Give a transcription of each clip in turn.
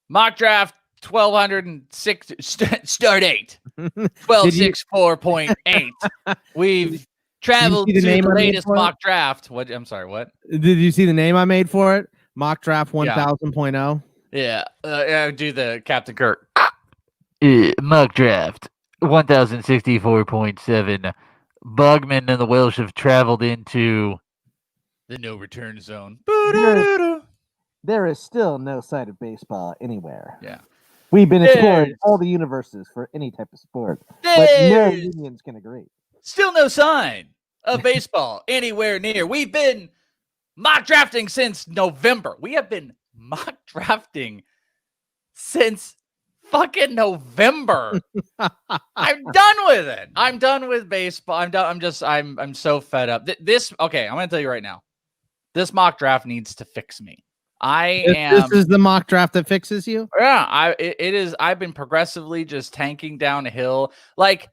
Mock draft 1206 start 8. Did you 1264.8. We've traveled see the to name the I made latest for it? mock draft. What? I'm sorry, what? Did you see the name I made for it? Mock draft 1000.0. Yeah. Do the Captain Kirk. Mock draft 1064.7. Bogman and the Welsh have traveled into The no return zone. There is still no sight of baseball anywhere. Yeah. We've been exploring There's- all the universes for any type of sport, but no There's unions can agree. still no sign of baseball anywhere near. We've been mock drafting since November. We have been mock drafting since fucking November. I'm done with it. I'm done with baseball. I'm done. I'm so fed up. Okay, I'm gonna tell you right now. This mock draft needs to fix me. This is the mock draft that fixes you. Yeah, it is. I've been progressively just tanking down a hill. Like,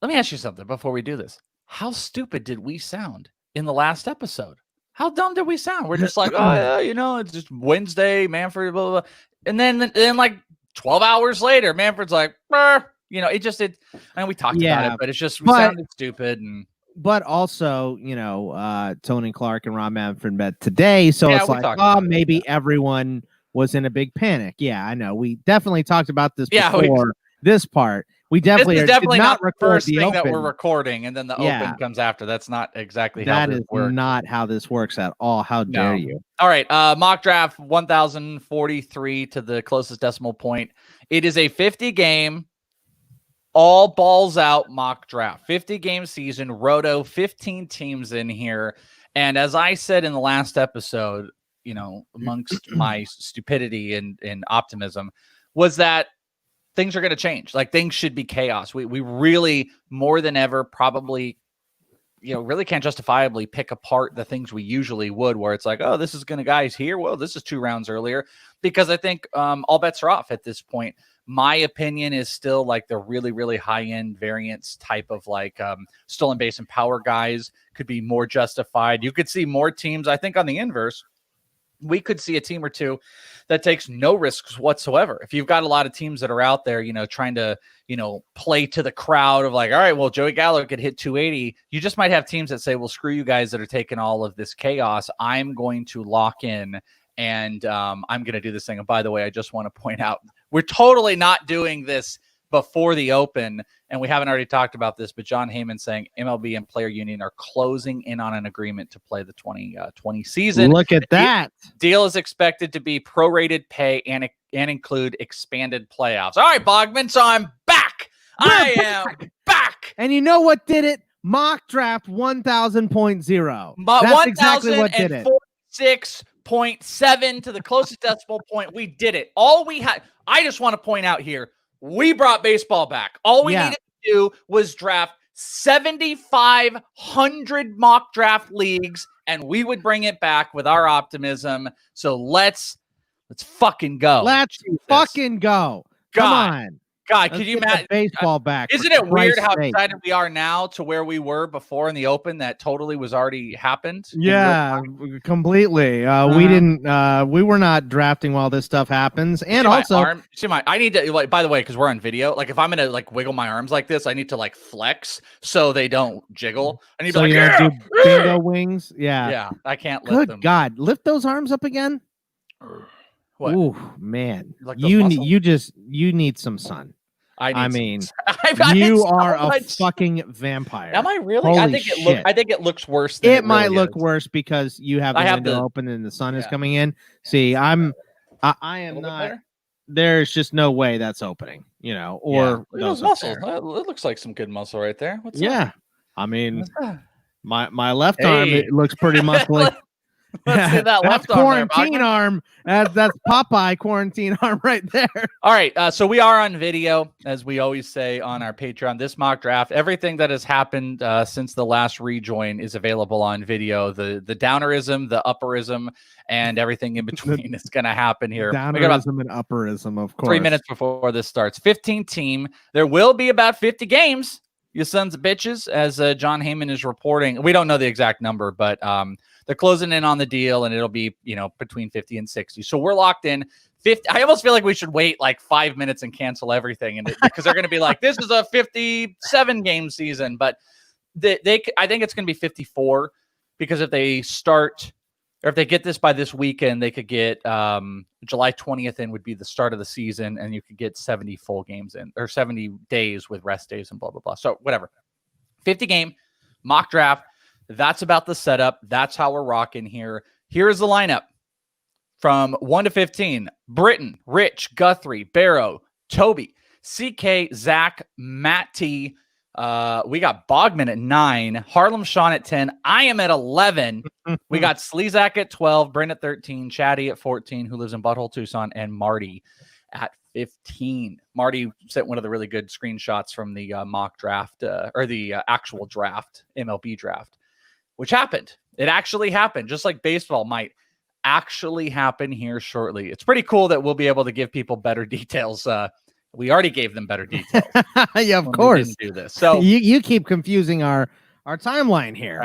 let me ask you something before we do this. How stupid did we sound in the last episode? How dumb did we sound? We're just like, oh yeah, it's just Wednesday, Manfred, blah, blah, blah. And then like 12 hours later, Manfred's like, I mean, we talked about it, but it's just we sounded stupid. But also, Tony Clark and Rob Manfred met today, so it's like, maybe everyone was in a big panic. Yeah, I know. We definitely talked about this before this part. We definitely this is definitely did not the first the thing open. that we're recording, and then the open comes after. That's not exactly how this works. That is not how this works at all. How dare you? All right, mock draft 1043 to the closest decimal point. It is a 50-game, all balls out mock draft. 50-game season, Roto, 15 teams in here. And as I said in the last episode, amongst my stupidity and optimism, was that things are going to change. Like, things should be chaos. We really, more than ever, probably, really can't justifiably pick apart the things we usually would, where it's like, oh, this is going to guys here. Well, this is 2 rounds earlier, because I think all bets are off at this point. My opinion is still like the really, really high end variance type of like stolen base and power guys could be more justified. You could see more teams. I think on the inverse, we could see a team or two that takes no risks whatsoever. If you've got a lot of teams that are out there, trying to, play to the crowd of like, all right, well, Joey Gallo could hit 280. You just might have teams that say, well, screw you guys that are taking all of this chaos. I'm going to lock in and I'm going to do this thing. And by the way, I just want to point out, we're totally not doing this before the open, and we haven't already talked about this, but John Heyman saying MLB and Player Union are closing in on an agreement to play the 2020 season. Look at that. Deal is expected to be prorated pay and include expanded playoffs. All right, Bogman, so I'm back. I am back. And you know what did it? Mock draft 1000.0. That's exactly what did it. 6.7 to the closest decimal point. We did it. All we had, I just want to point out here, we brought baseball back. All we needed to do was draft 7,500 mock draft leagues, and we would bring it back with our optimism. So let's fucking go. Let's fucking go. Come on. God, could you imagine baseball back? Isn't it weird how excited we are now to where we were before in the open that totally was already happened? Yeah, completely. We didn't. We were not drafting while this stuff happens. And also, I need to, like, by the way, because we're on video. Like, if I'm gonna like wiggle my arms like this, I need to like flex so they don't jiggle. I need to be like, do bingo wings. Yeah, I can't lift them. Good God, lift those arms up again. What? Ooh, man, like you need some sun. I mean, you are a fucking vampire. Am I really? Holy I think shit. I think it looks worse. Than it might look worse because you have the window open and the sun is coming in. See, I am not. There's just no way that's opening. Or those muscles. It looks like some good muscle right there. What's that? I mean, my left arm, it looks pretty muscly. Let's see that left quarantine arm. That's Popeye quarantine arm right there. All right. So we are on video, as we always say on our Patreon. This mock draft, everything that has happened since the last rejoin is available on video. The downerism, the upperism, and everything in between is going to happen here. Downerism and upperism, of course. 3 minutes before this starts. 15 team. There will be about 50 games. you sons of bitches, as John Heyman is reporting. We don't know the exact number, but they're closing in on the deal, and it'll be, between 50 and 60. So we're locked in. 50. I almost feel like we should wait like 5 minutes and cancel everything, because they're going to be like, this is a 57 game season, but I think it's going to be 54, because if they start, or if they get this by this weekend, they could get July 20th in would be the start of the season, and you could get 70 full games in, or 70 days with rest days and blah, blah, blah. So whatever. 50 game mock draft. That's about the setup. That's how we're rocking here. Here's the lineup from 1 to 15. Britton, Rich, Guthrie, Barrow, Toby, CK, Zach, Matt T. We got Bogman at 9, Harlem Sean at 10. I am at 11. We got Slezak at 12, Brent at 13, Chatty at 14, who lives in Butthole, Tucson, and Marty at 15. Marty sent one of the really good screenshots from the mock draft, or the actual draft, MLB draft, which happened. It actually happened, just like baseball might actually happen here shortly. It's pretty cool that we'll be able to give people better details. We already gave them better details. Yeah, of course. Do this. So you keep confusing our timeline here.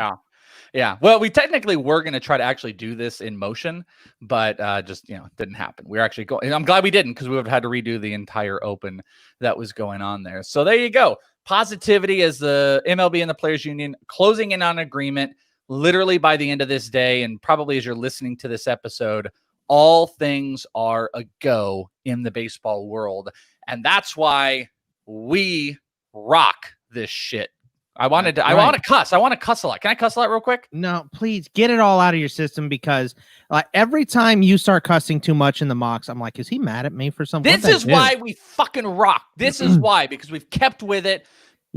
Yeah. Well, we technically were going to try to actually do this in motion, but just didn't happen. We're actually going. I'm glad we didn't, because we would have had to redo the entire open that was going on there. So there you go. Positivity as the MLB and the Players Union closing in on agreement literally by the end of this day, and probably as you're listening to this episode, all things are a go in the baseball world. And that's why we rock this shit. I want to cuss. I want to cuss a lot. Can I cuss a lot real quick? No, please get it all out of your system, because every time you start cussing too much in the mocks, I'm like, is he mad at me for something? This is why we fucking rock. This is why, because we've kept with it.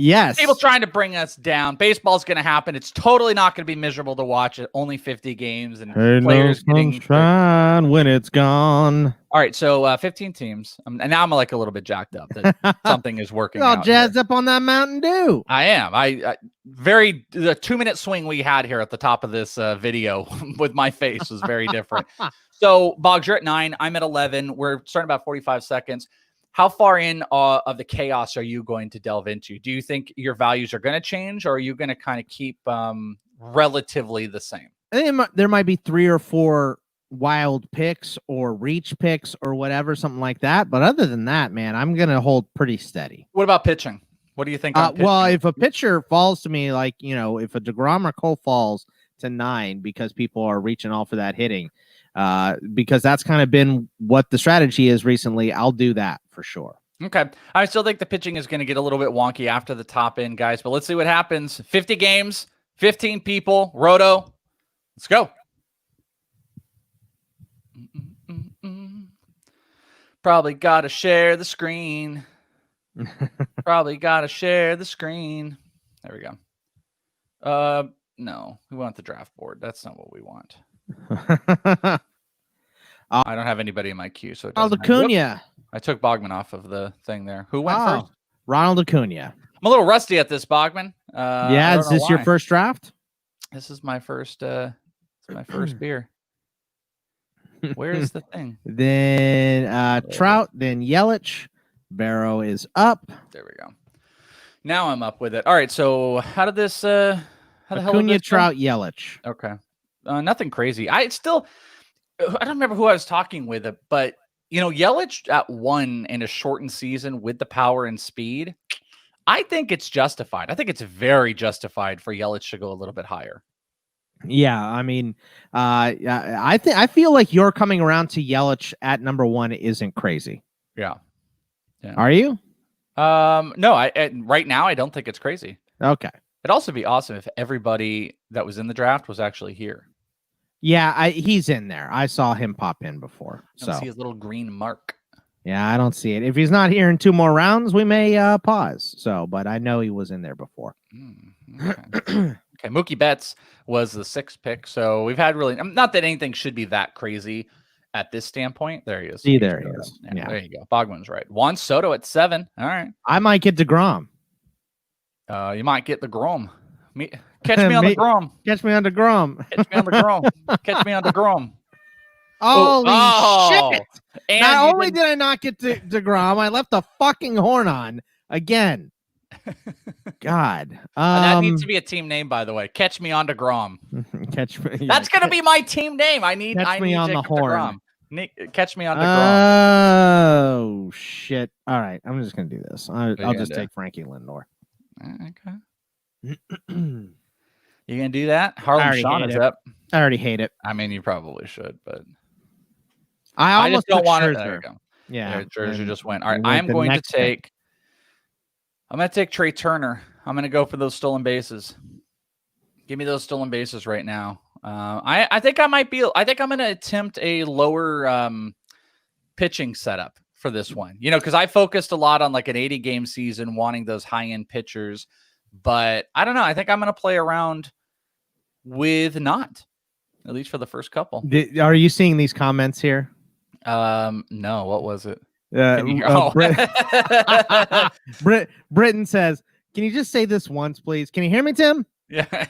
Yes. People trying to bring us down. Baseball's going to happen. It's totally not going to be miserable to watch it. Only 50 games and players getting sunshine when it's gone. All right, so 15 teams. And now I'm like a little bit jacked up that something is working. You're all jazzed up on that Mountain Dew. I am. The 2-minute swing we had here at the top of this video with my face was very different. So Boggs, you're at 9. I'm at 11. We're starting about 45 seconds. How far in of the chaos are you going to delve into? Do you think your values are going to change, or are you going to kind of keep relatively the same? I think there might be 3 or 4 wild picks or reach picks or whatever, something like that. But other than that, man, I'm going to hold pretty steady. What about pitching? What do you think? Well, if a pitcher falls to me, like, if a DeGrom or Cole falls to 9 because people are reaching all for that hitting, because that's kind of been what the strategy is recently, I'll do that for sure. Okay. I still think the pitching is going to get a little bit wonky after the top end, guys, but let's see what happens. 50 games, 15 people, Roto. Let's go. Probably got to share the screen. Probably got to share the screen. There we go. No, we want the draft board. That's not what we want. I don't have anybody in my queue, so Ronald Acuna. I took Bogman off of the thing there. Who went first? Ronald Acuna. I'm a little rusty at this, Bogman. Is this your first draft? This is my first. It's my first beer. Where's the thing? Then Trout. Then Yelich. Barrow is up. There we go. Now I'm up with it. All right. So how did this? How the hell? Acuna, Trout, Yelich. Okay. Nothing crazy. I don't remember who I was talking with, but Yelich at 1 in a shortened season with the power and speed, I think it's justified. I think it's very justified for Yelich to go a little bit higher. Yeah, I mean, I feel like you're coming around to Yelich at number 1 isn't crazy. Yeah. Are you? No, right now I don't think it's crazy. Okay. It'd also be awesome if everybody that was in the draft was actually here. Yeah, he's in there. I saw him pop in before. I see his little green mark. Yeah, I don't see it. If he's not here in 2 more rounds, we may pause. But I know he was in there before. Okay. Okay, Mookie Betts was the 6th pick. So we've had really, not that anything should be that crazy at this standpoint. There he is. See, there he is. Yeah. There you go. Bogman's right. Juan Soto at 7. All right. I might get DeGrom. You might get the Grom. Catch me on the Grom. Catch me on the Grom. Catch me on the Grom. Catch me on the Grom. Holy shit. And not only did I not get DeGrom, I left the fucking horn on again. God. That needs to be a team name, by the way. Catch me on DeGrom. Catch me. That's gonna be my team name. I need on the horn. Catch me on DeGrom. Oh shit! All right, I'm just gonna do this. I'll just take Frankie Lindor. Okay. You gonna do that? Harlem Sean is up. I already hate it. I mean, you probably should, but I just don't want it. Scherzer. There you go. Yeah, Scherzer just went. All right, I'm going to take Trey Turner. I'm going to go for those stolen bases. Give me those stolen bases right now. I think I'm going to attempt a lower pitching setup for this one. Because I focused a lot on like an 80 game season, wanting those high end pitchers, but I don't know. I think I'm going to play around with not, at least for the first couple. Are you seeing these comments here? No. What was it? Britton says, "Can you just say this once, please? Can you hear me, Tim?" Yeah.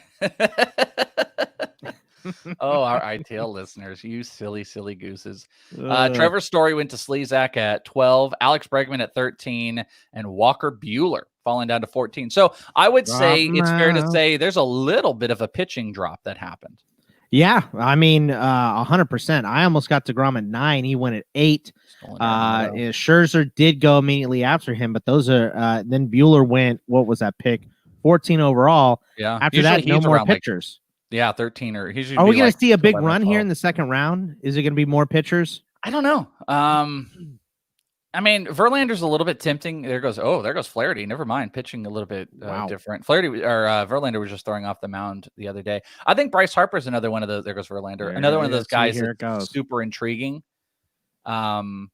Oh, our ITL listeners, you silly gooses. Trevor Story went to Slezak at 12, Alex Bregman at 13, and Walker Buehler falling down to 14. So I would say it's fair to say there's a little bit of a pitching drop that happened. Yeah, I mean, 100%. I almost got DeGrom at 9. He went at 8. Scherzer did go immediately after him, but those are then Buehler went. What was that pick? 14 overall. Yeah. After that, no more pitchers. 13 or he's. Are we going to see a big run here in the second round? Is it going to be more pitchers? I don't know. I mean, Verlander's a little bit tempting. There goes Flaherty. Never mind, pitching a little bit different. Flaherty or Verlander was just throwing off the mound the other day. I think Bryce Harper's another one of those. There goes Verlander, another one of those guys that's super intriguing. But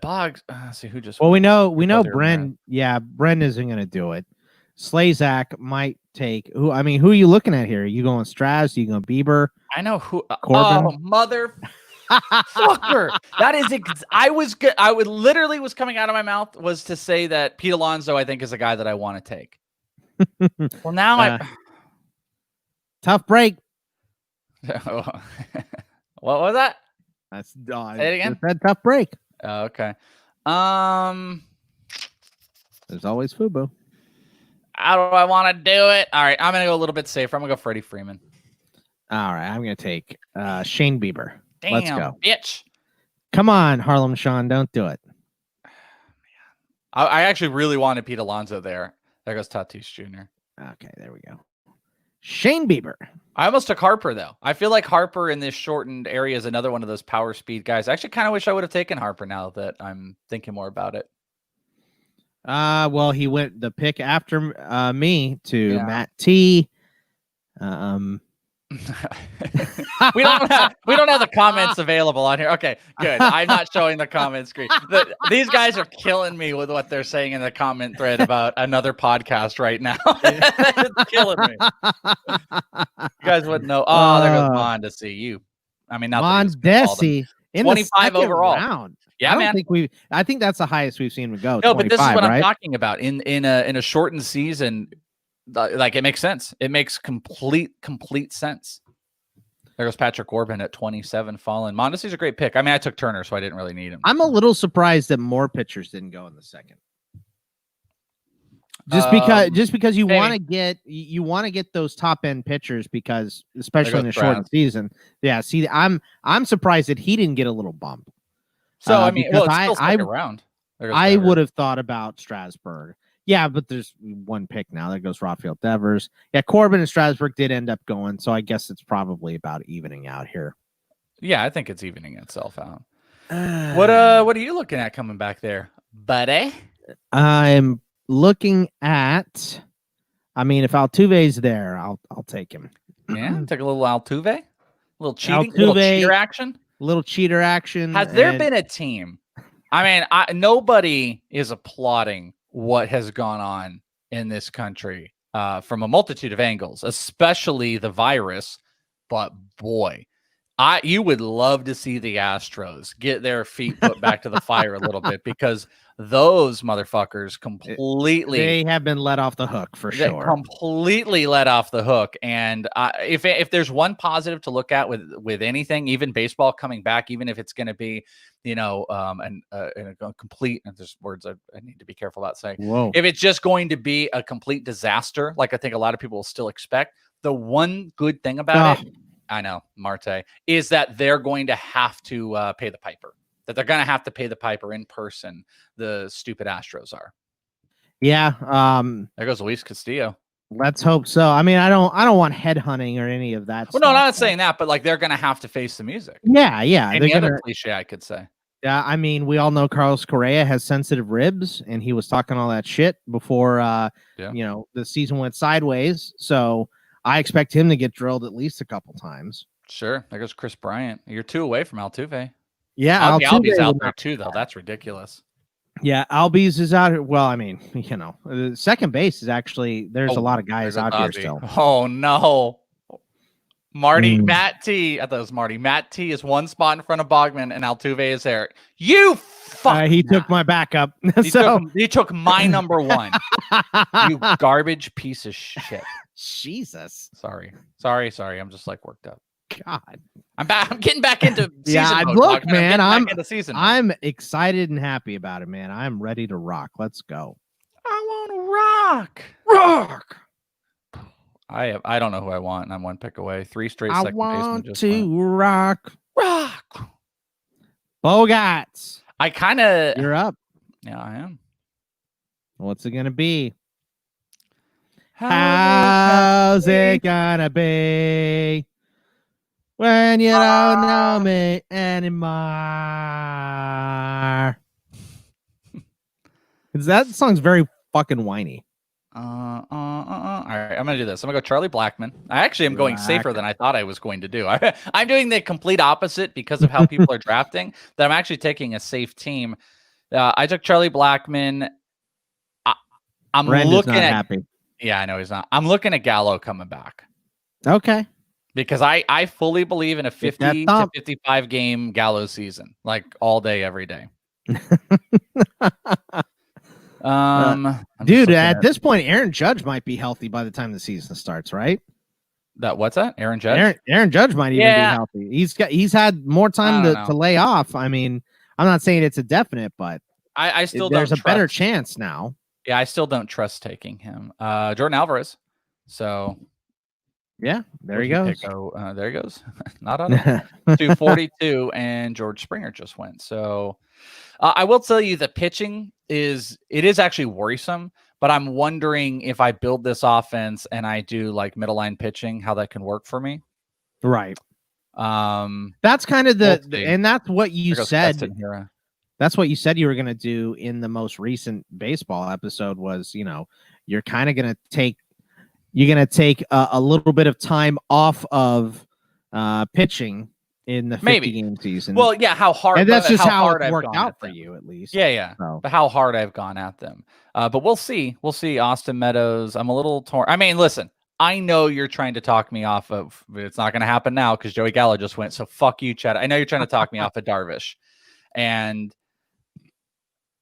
Boggs, see who just. Well, we know Bren. Yeah, Bren isn't going to do it. Slezak might take who? I mean, who are you looking at here? Are you going Straz? Are you going Bieber? I know who. Corbin? Oh, mother. Fucker. That is I would literally was coming out of my mouth was to say that Pete Alonso I think is a guy that I want to take. Well, now tough break. What was that? That's say it again. That tough break. Oh, okay. There's always Fubo. How do I want to do it? All right, I'm gonna go a little bit safer. I'm gonna go Freddie Freeman. All right, I'm gonna take Shane Bieber. Damn, let's go, bitch. Come on, Harlem Sean, don't do it. I actually really wanted Pete Alonso there. There goes Tatis Jr. Okay, there we go. Shane Bieber. I almost took Harper, though. I feel like Harper in this shortened area is another one of those power speed guys. I actually kind of wish I would have taken Harper now that I'm thinking more about it. Well, he went the pick after me to Matt T. we don't have the comments available on here. Okay, good. I'm not showing the comment screen. These guys are killing me with what they're saying in the comment thread about another podcast right now. It's killing me. You guys wouldn't know. Oh, there goes Mondesi. You. I mean, not Mondesi in 25 the overall round. Yeah, I think that's the highest we've seen him go. No, but this is what I'm talking about. In a shortened season. Like it makes sense. It makes complete sense. There goes Patrick Corbin at 27 fallen. Mondesi's a great pick. I mean, I took Turner, so I didn't really need him. I'm a little surprised that more pitchers didn't go in the second. Just because you want to get those top end pitchers because especially in a shortened season. Yeah, see, I'm surprised that he didn't get a little bump. So I mean, well, it's still around. I would have thought about Strasburg. Yeah, but there's one pick now. There goes Rafael Devers. Yeah, Corbin and Strasburg did end up going, so I guess it's probably about evening out here. Yeah, I think it's evening itself out. What are you looking at coming back there, buddy? I'm looking at. I mean, if Altuve's there, I'll take him. Yeah, take a little Altuve, a little cheating, little cheater action. Little cheater action. Has there been a team? I mean, nobody is applauding what has gone on in this country from a multitude of angles, especially the virus. But boy, You would love to see the Astros get their feet put back to the fire a little bit, because those motherfuckers they have been let off the hook for sure. Completely let off the hook. And if there's one positive to look at with anything, even baseball coming back, even if it's going to be, a complete, and there's words I need to be careful about saying. Whoa. If it's just going to be a complete disaster, like I think a lot of people will still expect, the one good thing about it, I know, Marte, is that they're going to have to pay the piper. That they're going to have to pay the piper in person. The stupid Astros are. Yeah. There goes Luis Castillo. Let's hope so. I mean, I don't want headhunting or any of that. Well, no, I'm not saying that, but like they're going to have to face the music. Yeah. Any other cliche I could say. Yeah, I mean, we all know Carlos Correa has sensitive ribs, and he was talking all that shit before, the season went sideways. So I expect him to get drilled at least a couple times. Sure. There goes Chris Bryant. You're 2 away from Altuve. Yeah, Albies out there too, though. That's ridiculous. Yeah, Albies is out. Well, I mean, second base is actually there's a lot of guys out here still. Oh no, Matt T. I thought it was Marty. Matt T. is one spot in front of Bogman, and Altuve is there. You fuck. He took my backup. He took my number one. You garbage piece of shit. Jesus. Sorry. I'm just like worked up. God, I'm getting back into season mode. Look, man, I'm excited and happy about it, man. I'm ready to rock. Let's go. I want to rock. I don't know who I want, and I'm one pick away. 3 straight second basemen. I want to rock. Bogarts. You're up. Yeah, I am. What's it gonna be? How's it gonna be when you don't know me anymore? That song's very fucking whiny. All right, I'm gonna do this. I'm gonna go Charlie Blackmon. I actually am going safer than I thought I was going to do. I'm doing the complete opposite because of how people are drafting. That I'm actually taking a safe team. I took Charlie Blackmon. I'm looking at happy. Yeah, I know he's not. I'm looking at Gallo coming back. Okay. Because I fully believe in a 50 to 55 game Gallo season, like all day, every day. Dude, at this point, Aaron Judge might be healthy by the time the season starts, right? What's that? Aaron Judge? Aaron Judge might even be healthy. He's had more time to lay off. I mean, I'm not saying it's a definite, but I still there's don't a better chance now. Yeah, I still don't trust taking him. Jordan Alvarez. So yeah, there he goes. There he goes. Not on 242, and George Springer just went. So I will tell you, the pitching is actually worrisome. But I'm wondering if I build this offense and I do like middle line pitching, how that can work for me. Right. That's kind of and that's what you said. That's what you said you were going to do in the most recent baseball episode was, you're kind of going to take a little bit of time off of pitching in the 50 game season. Well, yeah, how hard. And that's just how it worked out for you, at least. Yeah. So. But how hard I've gone at them. But we'll see. We'll see. Austin Meadows. I'm a little torn. I mean, listen, I know you're trying to talk me off of, it's not going to happen now because Joey Gallo just went. So fuck you, Chad. I know you're trying to talk me off of Darvish. And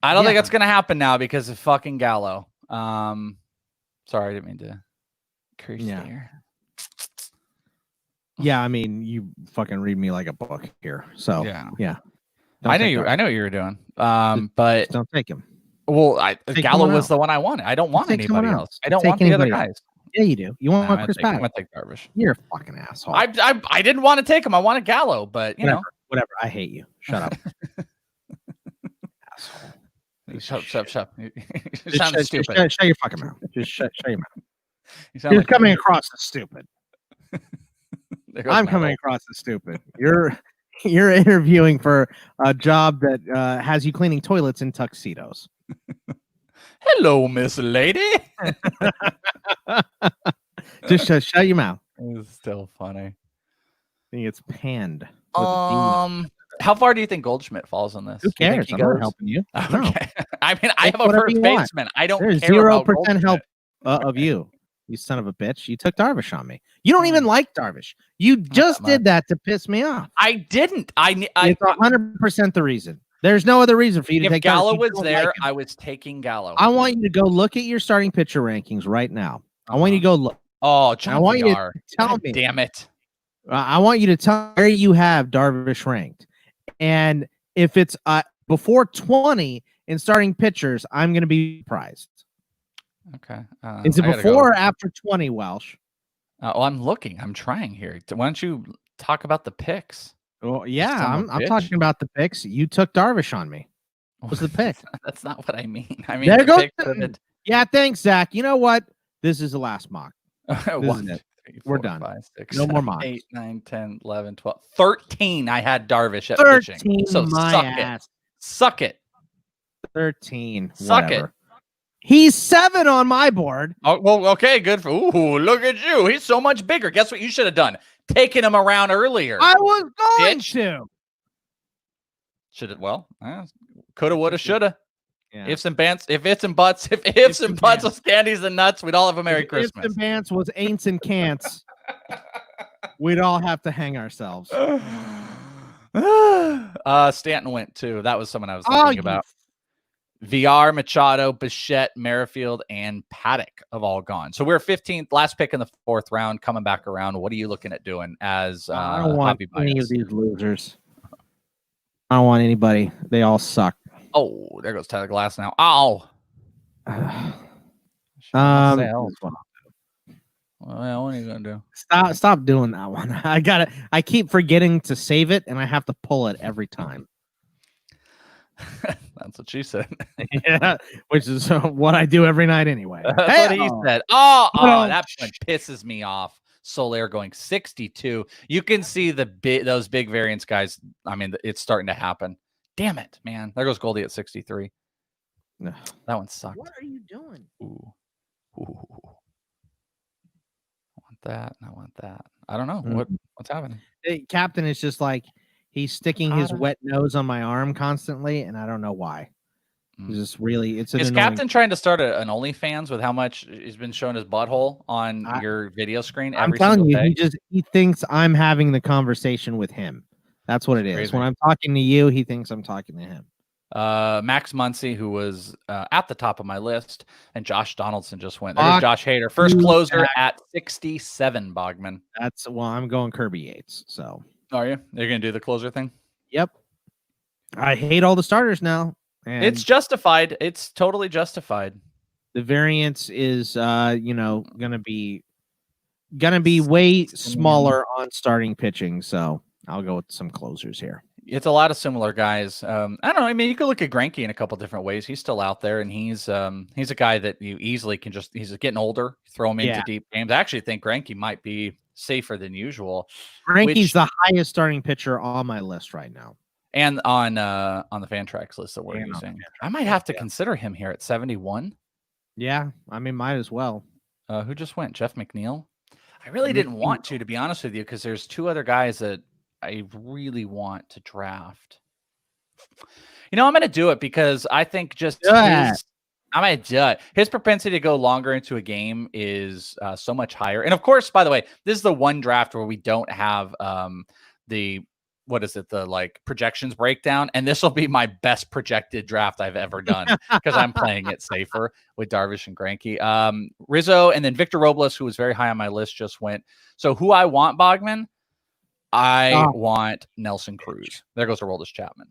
I don't think that's going to happen now because of fucking Gallo. Sorry, I didn't mean to curse there. Yeah, I mean, you fucking read me like a book here. So yeah. I know what you were doing. But don't take him. Well, Gallo was the one I wanted. I don't want anybody else. I don't want the other guys. Yeah, you do. You want Chris Paddock. I'm gonna take Darvish. You're a fucking asshole. I didn't want to take him. I wanted Gallo, but whatever. I hate you. Shut up. Asshole. Shut. You sound stupid. Shut your fucking mouth. Just shut your mouth. You're coming across as stupid. I'm coming across as stupid. You're interviewing for a job that has you cleaning toilets in tuxedos. Hello, Miss Lady. Just shut your mouth. It's still funny. I think it's panned. How far do you think Goldschmidt falls on this? Who cares? I'm not helping you. Okay. No. I mean, I have a first baseman. I don't care. There's 0% help of you. You son of a bitch. You took Darvish on me. You don't even like Darvish. You just did that to piss me off. I didn't. It's 100% the reason. There's no other reason for you to take Gallo Darvish. was there, I was taking Gallo. I want you to go look at your starting pitcher rankings right now. I want you to go look. Oh, John I want VR. you to tell me. Damn it. I want you to tell where you have Darvish ranked. And if it's before 20 in starting pitchers, I'm going to be surprised. Okay. Is it before or after 20, Welsh? I'm looking. I'm trying here. Why don't you talk about the picks? Well, yeah, I'm talking about the picks. You took Darvish on me. What was the pick? That's not what I mean. I mean, there goes. Yeah, thanks, Zach. You know what? This is the last mock. We're done. 5, 6, no 7, more mocks. 8, 9, 10, 11, 12, 13. I had Darvish at 13, pitching. So suck it. 13. Suck whatever. it. He's 7 on my board. Oh, well, okay, good. Ooh, look at you. He's so much bigger. Guess what you should have done? Taken him around earlier. I was going to. Should have. Well, coulda, woulda, shoulda. Yeah. Ifs and buts. If ifs and buts. If ifs and buts was candies and nuts, we'd all have a Merry Christmas. Ifs and bants was ain'ts and can'ts. We'd all have to hang ourselves. Stanton went too. That was someone I was thinking about. VR, Machado, Bichette, Merrifield, and Paddock have all gone. So we're 15th, last pick in the 4th round, coming back around. What are you looking at doing as I don't want any of these losers. I don't want anybody. They all suck. Oh, there goes Tyler Glass now. Ow. What are you gonna do? Stop doing that one. I keep forgetting to save it, and I have to pull it every time. That's what she said. Yeah, which is what I do every night anyway. That's what he said. Oh, that one pisses me off. Soler going 62. You can see those big variance guys. I mean, it's starting to happen. Damn it, man. There goes Goldie at 63. No. That one sucked. What are you doing? Ooh. I want that. I want that. I don't know. What's happening. The captain is just like he's sticking his wet nose on my arm constantly, and I don't know why. It's just really is Captain trying to start an OnlyFans with how much he's been showing his butthole on your video screen every single day? I'm telling you, he thinks I'm having the conversation with him. That's what it is. When I'm talking to you, he thinks I'm talking to him. Max Muncy, who was at the top of my list, and Josh Donaldson just went. There's Josh Hader, first closer at 67. Bogman. I'm going Kirby Yates. So are you? You're gonna do the closer thing? Yep. I hate all the starters now. It's justified. It's totally justified. The variance is, gonna be way smaller on starting pitching. So I'll go with some closers here. It's a lot of similar guys. I don't know. I mean, you could look at Greinke in a couple different ways. He's still out there, and he's a guy that you easily can he's getting older, throw him into deep games. I actually think Greinke might be safer than usual. Greinke's the highest starting pitcher on my list right now. And on the Fantrax list that we're using. I might have to consider him here at 71. Yeah, I mean, might as well. Who just went? Jeff McNeil? I really didn't want to be honest with you, because there's two other guys that I really want to draft. I'm going to do it because I think his propensity to go longer into a game is so much higher. And of course, by the way, this is the one draft where we don't have the projections breakdown. And this will be my best projected draft I've ever done because I'm playing it safer with Darvish and Greinke. Rizzo and then Victor Robles, who was very high on my list, just went. So who I want, Bogman? I want Nelson Cruz. There goes Aroldis Chapman.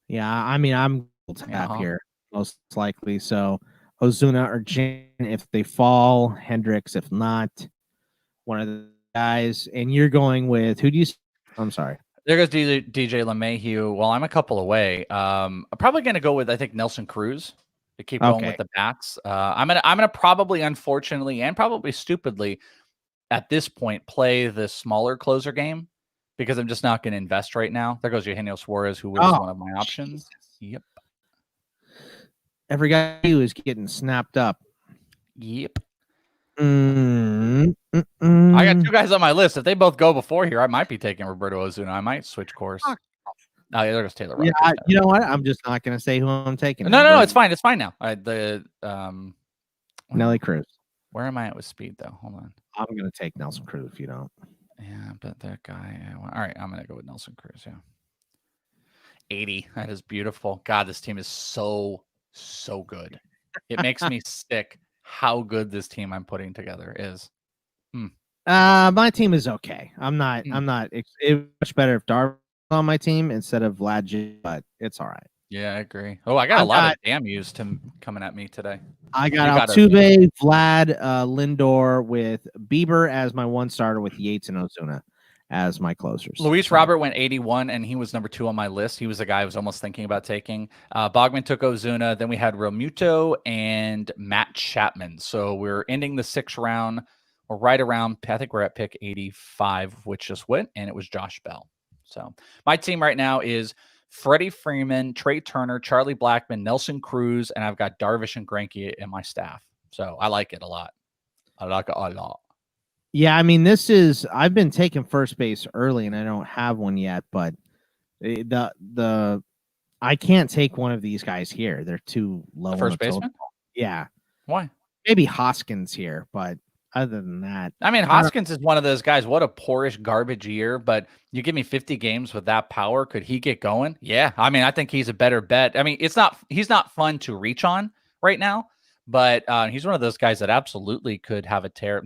Yeah, I mean, I'm tap here most likely. So Ozuna or Jane if they fall, Hendricks if not, one of the guys. And you're going with who do you? I'm sorry. There goes DJ LeMahieu. Well, I'm a couple away. I'm probably going to go with I think Nelson Cruz to keep going with the bats. I'm gonna probably, unfortunately, and probably stupidly, at this point, play the smaller closer game because I'm just not going to invest right now. There goes Eugenio Suarez, who was one of my options. Jesus. Yep. Every guy who is getting snapped up. Yep. I got two guys on my list. If they both go before here, I might be taking Roberto Ozuna. I might switch course. There goes Taylor Rogers. Yeah, you know what? I'm just not going to say who I'm taking. No, it's fine. It's fine now. Nelly Cruz. Where am I at with speed, though? Hold on. I'm going to take Nelson Cruz if you don't. Yeah, but that guy. All right, I'm going to go with Nelson Cruz. Yeah. 80. That is beautiful. God, this team is so good. It makes me sick how good this team I'm putting together is. My team is okay. I'm not. It's much better if Darvish on my team instead of Vlad, but it's all right. Yeah, I agree. Oh, I got a lot of damn used him coming at me today. I got Altuve, Vlad, Lindor with Bieber as my one starter with Yates and Ozuna as my closers. Luis Robert went 81, and he was number 2 on my list. He was the guy I was almost thinking about taking. Bogman took Ozuna. Then we had Realmuto and Matt Chapman. So we're ending the 6th round. We're right around, I think we're at pick 85, which just went, and it was Josh Bell. So my team right now is Freddie Freeman, Trey Turner, Charlie Blackmon, Nelson Cruz, and I've got Darvish and Greinke in my staff. So I like it a lot. I like it a lot. Yeah, I mean, I've been taking first base early, and I don't have one yet, but I can't take one of these guys here. They're too low. The first baseman? Yeah. Why? Maybe Hoskins here, but other than that, I mean, Hoskins is one of those guys. What a poorish garbage year, but you give me 50 games with that power. Could he get going? Yeah. I mean, I think he's a better bet. I mean, he's not fun to reach on right now, but he's one of those guys that absolutely could have a tear.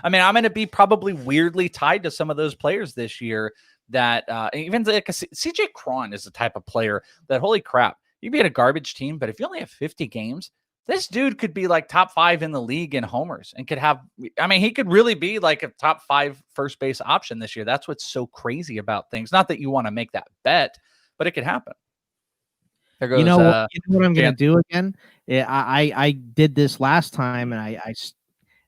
I'm going to be probably weirdly tied to some of those players this year that even like CJ Cron is the type of player that, holy crap, you'd be at a garbage team, but if you only have 50 games, this dude could be like top 5 in the league in homers and he could really be like a top 5 first base option this year. That's what's so crazy about things. Not that you want to make that bet, but it could happen. There goes, you know what I'm going to do again? Yeah, I did this last time, and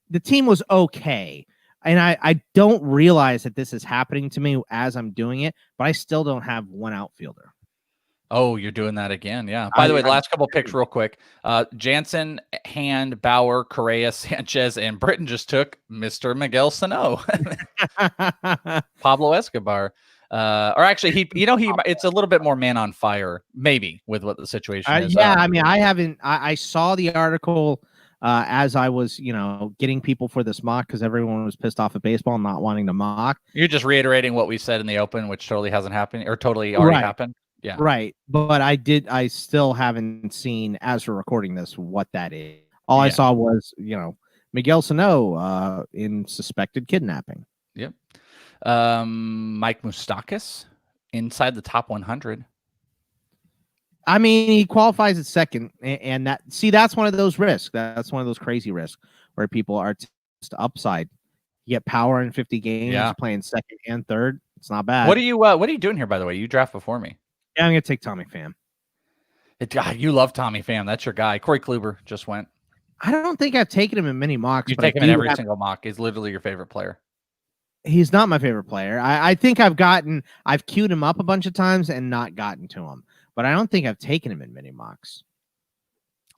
the team was okay. And I don't realize that this is happening to me as I'm doing it, but I still don't have one outfielder. Oh, you're doing that again. Yeah. By the way, the last couple picks real quick. Jansen, Hand, Bauer, Correa, Sanchez, and Britton just took Mr. Miguel Sano. Pablo Escobar. Or actually, it's a little bit more man on fire, maybe, with what the situation is. Yeah, I mean, I saw the article as I was, getting people for this mock because everyone was pissed off at baseball and not wanting to mock. You're just reiterating what we said in the open, which totally hasn't happened or totally already happened. Yeah. Right. But I still haven't seen, as we're recording this, what that is. All I saw was, Miguel Sano in suspected kidnapping. Yep. Mike Moustakas inside the top 100. I mean, he qualifies at second, and that's one of those risks. That's one of those crazy risks where people are just upside. You get power in 50 games, playing second and third. It's not bad. What are you doing here, by the way? You draft before me. Yeah, I'm gonna take Tommy Pham. You love Tommy Pham. That's your guy. Corey Kluber just went. I don't think I've taken him in many mocks. You take him in every single mock. He's literally your favorite player. He's not my favorite player. I think I've queued him up a bunch of times and not gotten to him, but I don't think I've taken him in many mocks.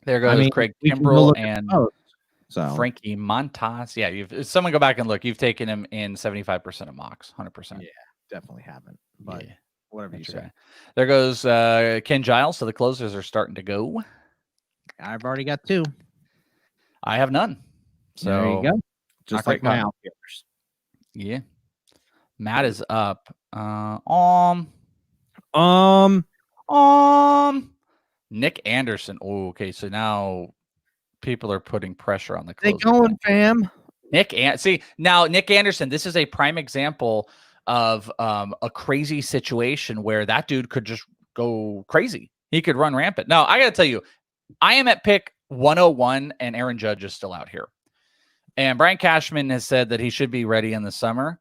There goes Craig Kimbrell and Frankie Montas. Yeah, someone go back and look. You've taken him in 75% of mocks, 100%. Yeah, definitely haven't. But whatever you say. There goes Ken Giles. So the closers are starting to go. I've already got 2. I have none. So there you go. Just like my outfielders. Yeah. Matt is up. Nick Anderson. Oh, okay. So now people are putting pressure on the closer. They going, fam. Nick Anderson, this is a prime example of a crazy situation where that dude could just go crazy. He could run rampant. Now, I got to tell you, I am at pick 101 and Aaron Judge is still out here. And Brian Cashman has said that he should be ready in the summer.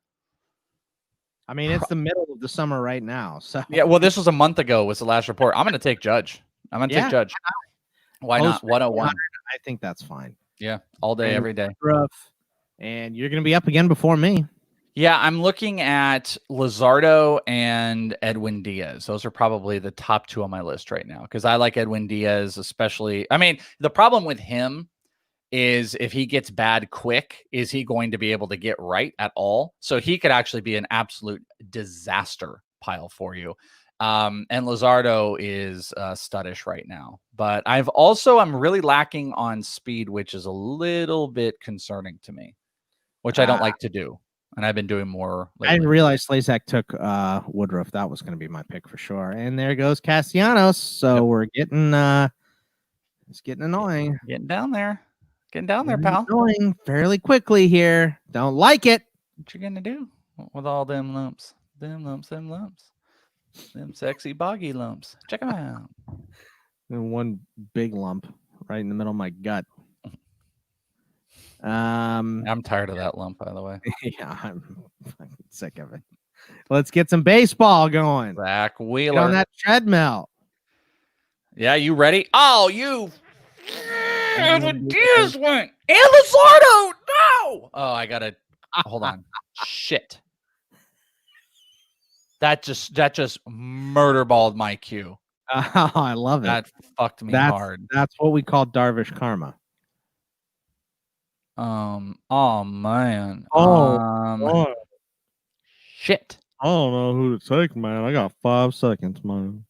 I mean, it's the middle of the summer right now. So yeah, well, this was a month ago was the last report. I'm going to take Judge. Take Judge. Why not? 101. I think that's fine. Yeah, all day, every day. Rough. And you're going to be up again before me. Yeah, I'm looking at Luzardo and Edwin Diaz. Those are probably the top 2 on my list right now because I like Edwin Diaz especially. I mean, the problem with him is if he gets bad quick, is he going to be able to get right at all? So he could actually be an absolute disaster pile for you. And Luzardo is studdish right now. But I'm really lacking on speed, which is a little bit concerning to me, which I don't like to do. And I've been doing more lately. I didn't realize Slazak took Woodruff. That was going to be my pick for sure. And there goes Castellanos. So we're getting it's getting annoying. Getting down there. Getting down there, pal. Annoying fairly quickly here. Don't like it. What you gonna do with all them lumps? Them lumps. Them sexy boggy lumps. Check them out. And one big lump right in the middle of my gut. I'm tired of that lump, by the way. Yeah, I'm fucking sick of it. Let's get some baseball going. Zach Wheeler. Get on that treadmill. Yeah, you ready? Oh, you. The Diaz went. And Luzardo. No. Oh, I gotta. Hold on. Shit. That just murder balled my cue. Oh, I love it. That fucked me hard. That's what we call Darvish karma. Oh man. Shit. I don't know who to take, man. I got 5 seconds, man.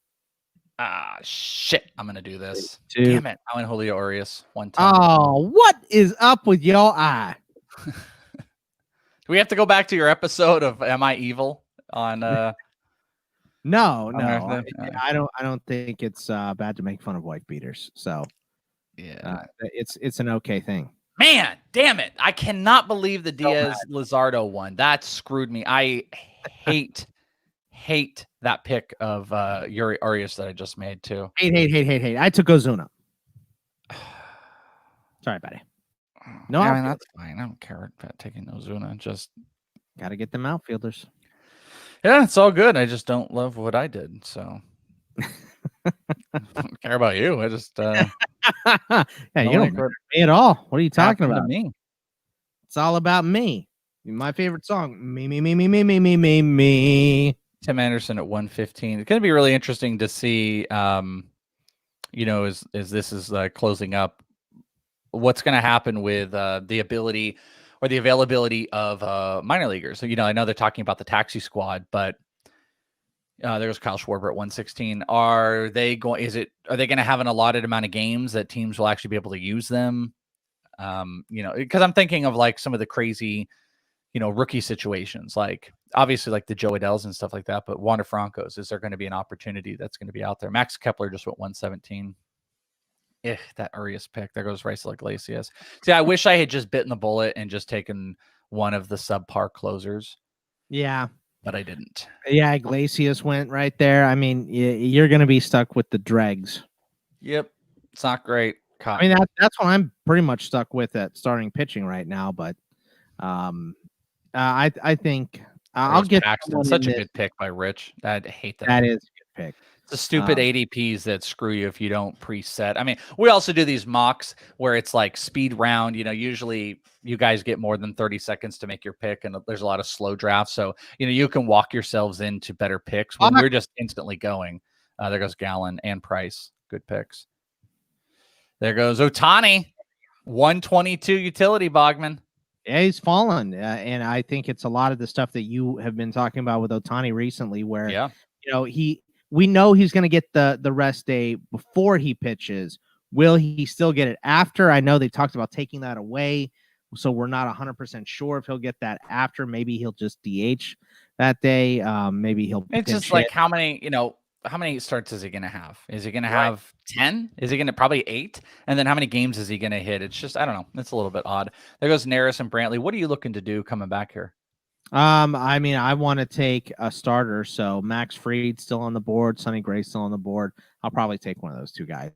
Shit. I'm gonna do this. 2. Damn it. I went Julio Urias 110. Oh, what is up with your eye? Do we have to go back to your episode of Am I Evil on No. I don't think it's bad to make fun of wife beaters. So yeah, it's an okay thing. Man, damn it. I cannot believe the Diaz Luzardo one. That screwed me. I hate that pick of Urias that I just made too. Hate. I took Ozuna. Sorry, buddy. No, I mean, that's fine. I don't care about taking Ozuna. Just got to get them outfielders. Yeah, it's all good. I just don't love what I did. So I don't care about you. I just yeah, you don't care me at all. What are you talking about? Me. It's all about me. My favorite song. Me. Tim Anderson at 115. It's going to be really interesting to see. As this is closing up, what's going to happen with the ability or the availability of minor leaguers. So, I know they're talking about the taxi squad, but there's Kyle Schwarber at 116. Are they going to have an allotted amount of games that teams will actually be able to use them? Because I'm thinking of like some of the crazy, rookie situations, like obviously like the Joe Adells and stuff like that, but Wander Franco's, is there going to be an opportunity that's going to be out there? Max Kepler just went 117. That Urias pick. There goes Raisel Iglesias. See, I wish I had just bitten the bullet and just taken one of the subpar closers. Yeah. But I didn't. Yeah, Iglesias went right there. I mean, you're going to be stuck with the dregs. Yep. It's not great. I mean, that's what I'm pretty much stuck with at starting pitching right now. But I think I'll get such a good pick by Rich. I hate that. That is a good pick. The stupid ADPs that screw you if you don't preset. I mean, we also do these mocks where it's like speed round. Usually you guys get more than 30 seconds to make your pick, and there's a lot of slow drafts. So, you can walk yourselves into better picks when we're just instantly going. There goes Gallen and Price. Good picks. There goes Ohtani, 122 utility, Bogman. Yeah, he's fallen. And I think it's a lot of the stuff that you have been talking about with Ohtani recently where, we know he's going to get the rest day before he pitches. Will he still get it after? I know they talked about taking that away, so we're not 100% sure if he'll get that after. Maybe he'll just DH that day. Maybe he'll. It's just like how many starts is he going to have? Is he going to have 10? Is he going to probably 8? And then how many games is he going to hit? It's just, I don't know. It's a little bit odd. There goes Neris and Brantley. What are you looking to do coming back here? I mean, I want to take a starter. So Max Fried still on the board, Sonny Gray still on the board. I'll probably take one of those two guys.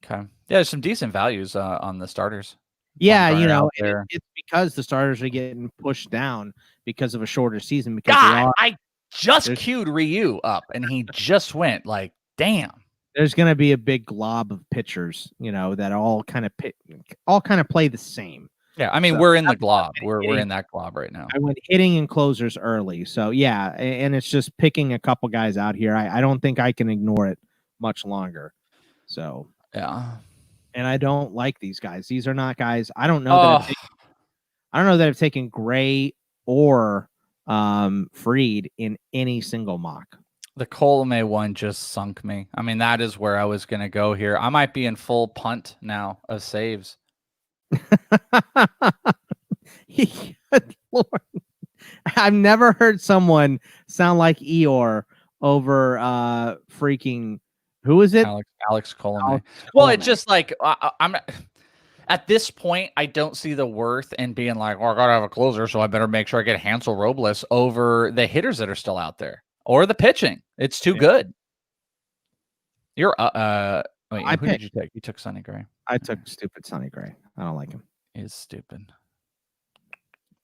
Okay. Yeah, there's some decent values on the starters. Yeah, it's because the starters are getting pushed down because of a shorter season. Because I just queued Ryu up, and he just went like, damn. There's going to be a big glob of pitchers, that all kind of play the same. Yeah, I mean, we're in the glob. We're in that glob right now. I went hitting and closers early. So, yeah, and it's just picking a couple guys out here. I don't think I can ignore it much longer. So, yeah. And I don't like these guys. These are not guys. I don't know that I've taken Gray or Fried in any single mock. The Colomé one just sunk me. I mean, that is where I was going to go here. I might be in full punt now of saves. Lord. I've never heard someone sound like Eeyore over freaking who is it? Alex Colomé. Well, it's just like I'm at this point, I don't see the worth in being like, well, I gotta have a closer, so I better make sure I get Hansel Robles over the hitters that are still out there or the pitching. It's too good. You're wait, who did you take? You took Sonny Gray. I took stupid Sonny Gray. I don't like him. He's stupid.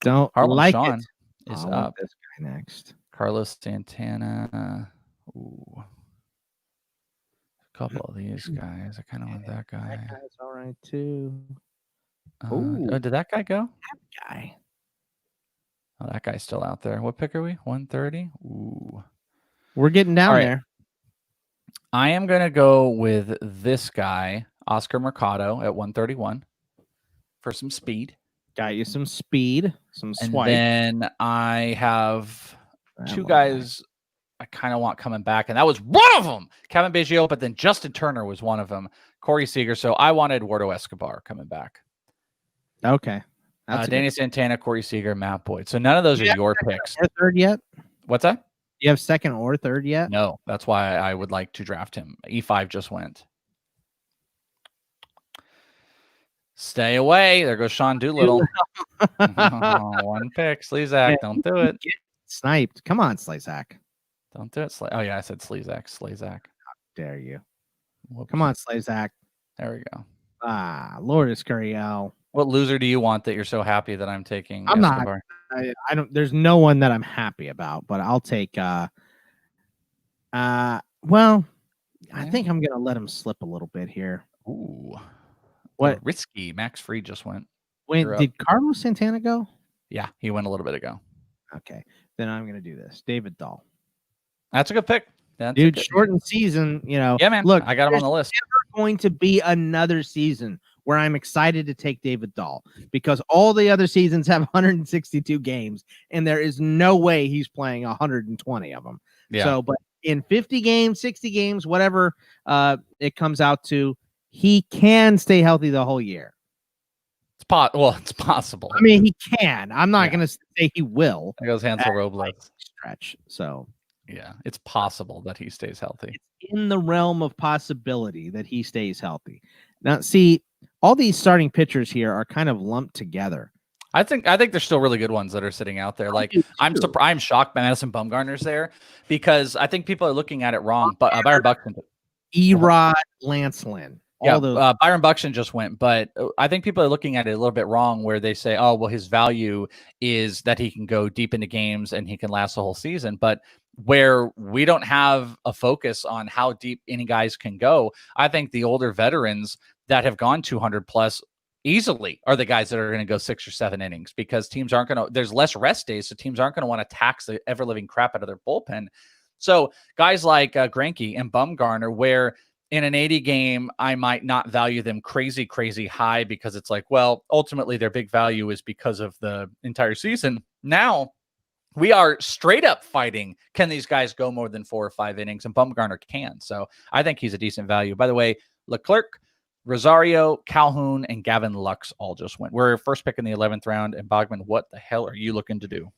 Don't Harlem like Sean it. Is up. This guy next. Carlos Santana. Ooh. A couple of these guys. I kind of want that guy. That guy's all right too. Did that guy go? That guy. Oh, that guy's still out there. What pick are we? 130. Ooh. We're getting down there. I am going to go with this guy, Oscar Mercado, at 131 for some speed. Got you some speed, some swipe. And then I have two guys I kind of want coming back, and that was one of them, Kevin Biggio, but then Justin Turner was one of them, Corey Seager. So I want Eduardo Escobar coming back. Okay. Danny Santana, Corey Seager, Matt Boyd. So none of those are your picks. Or third yet? What's that? You have second or third yet? No, that's why I would like to draft him. E5 just went. Stay away. There goes Sean Doolittle. One pick. Slezak, don't do it. Sniped. Come on, Slezak. Don't do it. Oh, yeah, I said Slezak. How dare you. Whoops. Come on, Slezak. There we go. Lourdes Gurriel. What loser do you want that you're so happy that I'm taking? I'm Escobar? not. I don't. There's no one that I'm happy about, but I'll take. Well, I think I'm gonna let him slip a little bit here. Ooh, what risky? Max Fried just went. Did Carlos Santana go? Yeah, he went a little bit ago. Okay, then I'm gonna do this. David Dahl. That's a good pick. Dude, shortened season. Yeah, man. Look, I got him on the list. Never going to be another season where I'm excited to take David Dahl because all the other seasons have 162 games, and there is no way he's playing 120 of them. Yeah. So, but in 50 games, 60 games, whatever it comes out to, he can stay healthy the whole year. It's possible. I mean, he can. I'm not going to say he will. There goes Hansel Robles. Stretch. So, yeah, it's possible that he stays healthy. It's in the realm of possibility that he stays healthy. Now, see, all these starting pitchers here are kind of lumped together. I think there's still really good ones that are sitting out there. Like I'm shocked Madison Bumgarner's there because I think people are looking at it wrong. But Byron Buxton, Erod, Lance Lynn. Byron Buxton just went, but I think people are looking at it a little bit wrong where they say, oh, well, his value is that he can go deep into games and he can last the whole season. But where we don't have a focus on how deep any guys can go, I think the older veterans that have gone 200 plus easily are the guys that are going to go 6 or 7 innings because teams aren't going to, there's less rest days. So teams aren't going to want to tax the ever living crap out of their bullpen. So guys like Greinke and Bumgarner, where in an 80 game, I might not value them crazy high because it's like, well, ultimately their big value is because of the entire season. Now we are straight up fighting. Can these guys go more than 4 or 5 innings? And Bumgarner can. So I think he's a decent value. By the way, Leclerc, Rosario, Calhoun, and Gavin Lux all just went. We're first pick in the 11th round. And Bogman, what the hell are you looking to do?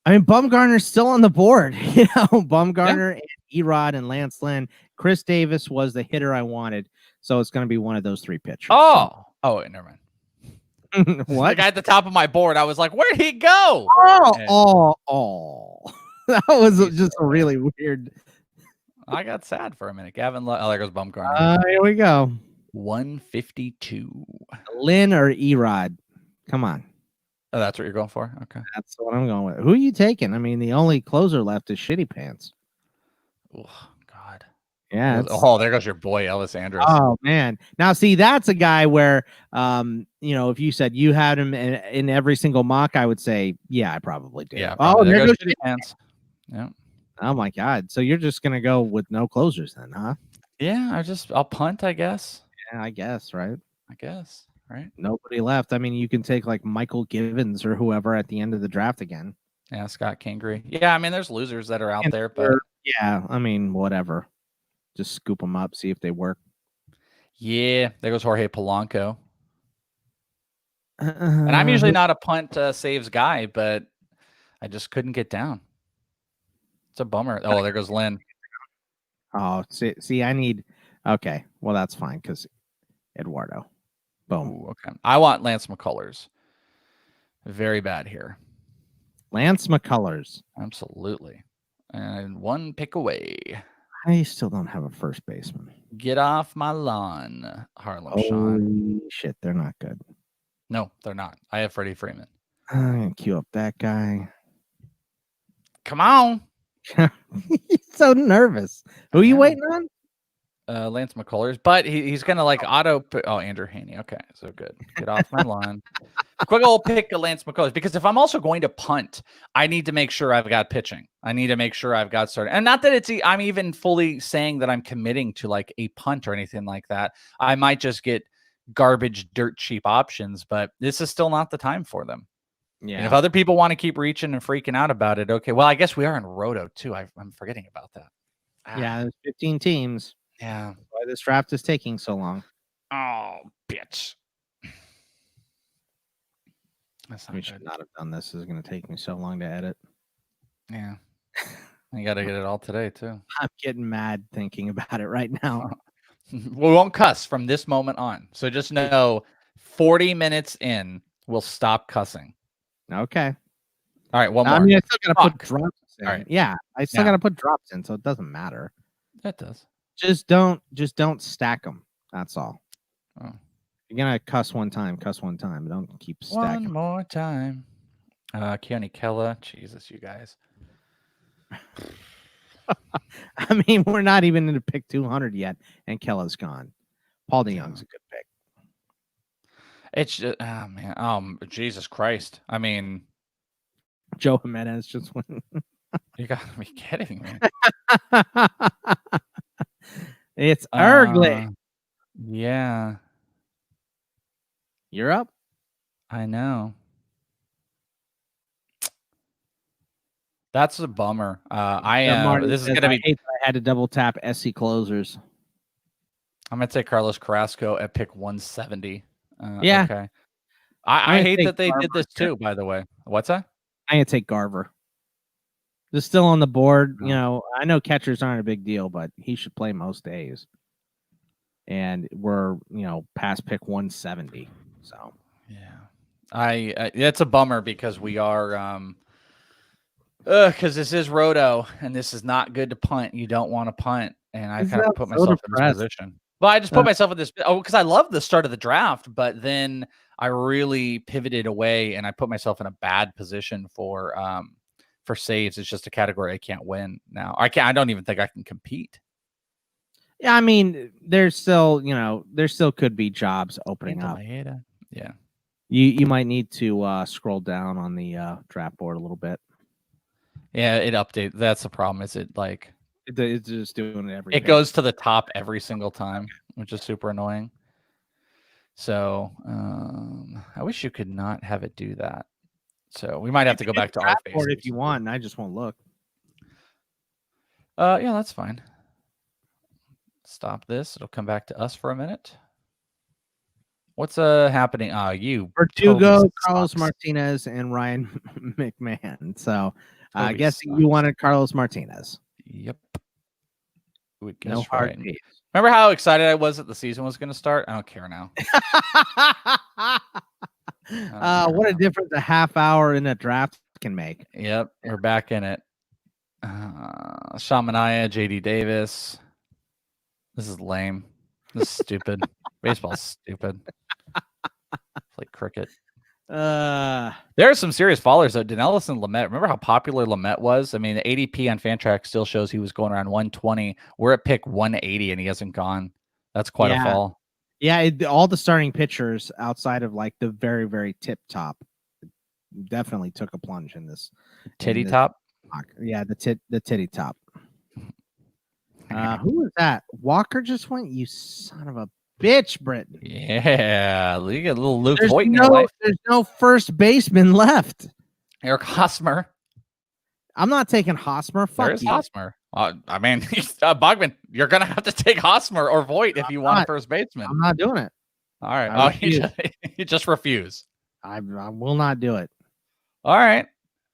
I mean, Bumgarner's still on the board. Bumgarner, and Erod, and Lance Lynn. Chris Davis was the hitter I wanted, so it's going to be one of those 3 pitchers. Oh, never mind. What? The guy at the top of my board, I was like, where'd he go? That was just a really weird. I got sad for a minute. Gavin, there goes Bumgarner. Here we go. 152. Lynn or Erod? Come on. Oh, that's what you're going for? Okay. That's what I'm going with. Who are you taking? I mean, the only closer left is Shitty Pants. Oh, God. Yeah. There goes your boy, Ellis Andrus. Oh, man. Now, see, that's a guy where, if you said you had him in every single mock, I would say, yeah, I probably did. Yeah. Probably. There goes Shitty Pants. Yeah. Oh, my God. So you're just going to go with no closers then, huh? Yeah, I'll punt, I guess. Yeah, I guess, right? I guess. Right. Nobody left. I mean, you can take like Michael Givens or whoever at the end of the draft again. Yeah, Scott Kingery. Yeah, I mean, there's losers that are out And there, but yeah, I mean, whatever. Just scoop them up, see if they work. yeah, there goes Jorge Polanco. And I'm usually not a punt saves guy, but I just couldn't get down. It's a bummer. Oh, there goes Lynn. Oh, see, I need. Okay, well that's fine because Eduardo. Boom. Ooh, okay. I want Lance McCullers. Very bad here. Lance McCullers. Absolutely. And one pick away. I still don't have a first baseman. Get off my lawn, Harlem Holy Sean. shit, they're not good. No, they're not. I have Freddie Freeman. I'm gonna queue up that guy. Come on. He's so nervous. Who are you waiting on? Lance McCullers, but he's gonna like auto. Andrew Haney. Okay, so good. Get off my lawn. Quick old pick of Lance McCullers because if I'm also going to punt, I need to make sure I've got pitching. I need to make sure I've got started, and not that I'm even fully saying that I'm committing to like a punt or anything like that. I might just get garbage, dirt cheap options, but this is still not the time for them. Yeah. And if other people want to keep reaching and freaking out about it, okay. Well, I guess we are in Roto too. I'm forgetting about that. Yeah, there's 15 teams. Yeah. That's why this draft is taking so long. Oh, bitch. We should not have done this. This is going to take me so long to edit. Yeah. You got to get it all today, too. I'm getting mad thinking about it right now. We won't cuss from this moment on. So just know 40 minutes in, we'll stop cussing. Okay. All right. One more. I mean, I still got to put drops in. All right. Yeah. I still got to put drops in, so it doesn't matter. That does. Just don't stack them. That's all. Oh. You're going to cuss one time. Don't keep stacking. One more time. Keone Kella. Jesus, you guys. I mean, we're not even into pick 200 yet, and Kella's gone. Paul DeYoung's a good pick. It's just, oh, man. Jesus Christ. I mean, Joe Jimenez just went. You got to be kidding me. It's ugly. Yeah. You're up. I know. That's a bummer. I am. This is going to be. I had to double tap SC closers. I'm going to take Carlos Carrasco at pick 170. Yeah. Okay. I hate that they did this too, by the way. What's that? I'm going to take Garver. They're still on the board. You know, I know catchers aren't a big deal, but he should play most days. And we're, past pick 170. So, yeah. It's a bummer because we are, because this is Roto and this is not good to punt. You don't want to punt. And I kind of put myself in this position. Well, I just put myself in this because I love the start of the draft, but then I really pivoted away and I put myself in a bad position for saves. It's just a category I can't win now. I don't even think I can compete. Yeah, I mean, there's still, there still could be jobs opening up. Yeah. You might need to scroll down on the draft board a little bit. Yeah, it updates. That's the problem. Is it like it's just doing it every it goes to the top every single time, which is super annoying. So I wish you could not have it do that. So we might have to go back to our face if you want. I just won't look. Yeah, that's fine. Stop this. It'll come back to us for a minute. What's happening? You Verdugo, Carlos Martinez, and Ryan McMahon. So I guess you wanted Carlos Martinez. Yep. No hard right. Remember how excited I was that the season was going to start? I don't care now. What a difference a half hour in a draft can make. Yep, we're back in it. Shamanaya, JD Davis. This is lame. This is stupid. Baseball's stupid. It's like cricket. There are some serious followers though. Dinelson Lamet. Remember how popular Lamet was? I mean, the ADP on Fantrax still shows he was going around 120. We're at pick 180 and he hasn't gone. That's quite a fall. Yeah, all the starting pitchers outside of like the very, very tip top definitely took a plunge in this. Titty top? Yeah, the titty top. Who was that? Walker just went, you son of a bitch, Britton. Yeah, you get a little Luke Voigt in your life. There's no first baseman left. Eric Hosmer. I'm not taking Hosmer. Fuck There's you. Hosmer. I mean, Bogman, you're gonna have to take Hosmer or Voit if you want a first baseman. I'm not doing it. All right. You just refuse. I will not do it. All right.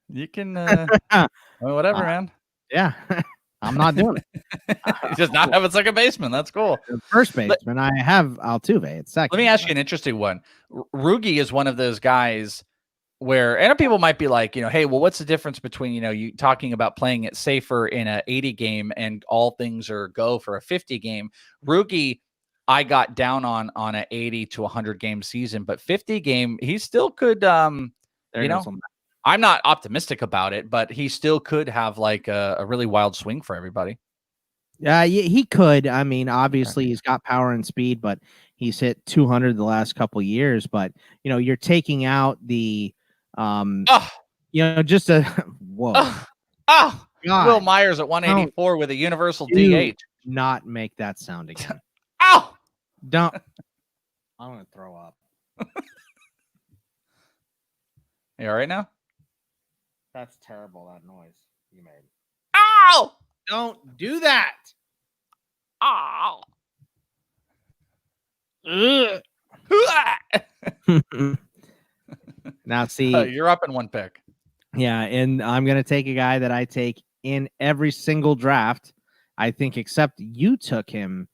You can whatever, man. Yeah. I'm not doing it. He's just not having second baseman. That's cool. First baseman, I have Altuve. It's second. Let me ask you an interesting one. Rugi is one of those guys where, and people might be like, hey, well, what's the difference between, you talking about playing it safer in a 80 game and all things are go for a 50 game. Rugi, I got down on a 80 to 100 game season, but 50 game, he still could, I'm not optimistic about it, but he still could have like a really wild swing for everybody. Yeah, he could. I mean, obviously he's got power and speed, but he's hit 200 the last couple of years. But you're taking out the, just a whoa. Will Myers at 184 with a universal DH. Not make that sound again. Don't. I'm gonna throw up. You all right now? That's terrible. That noise you made. Ow! Don't do that. Ow! Now see, you're up in one pick. Yeah, and I'm gonna take a guy that I take in every single draft. I think, except you took him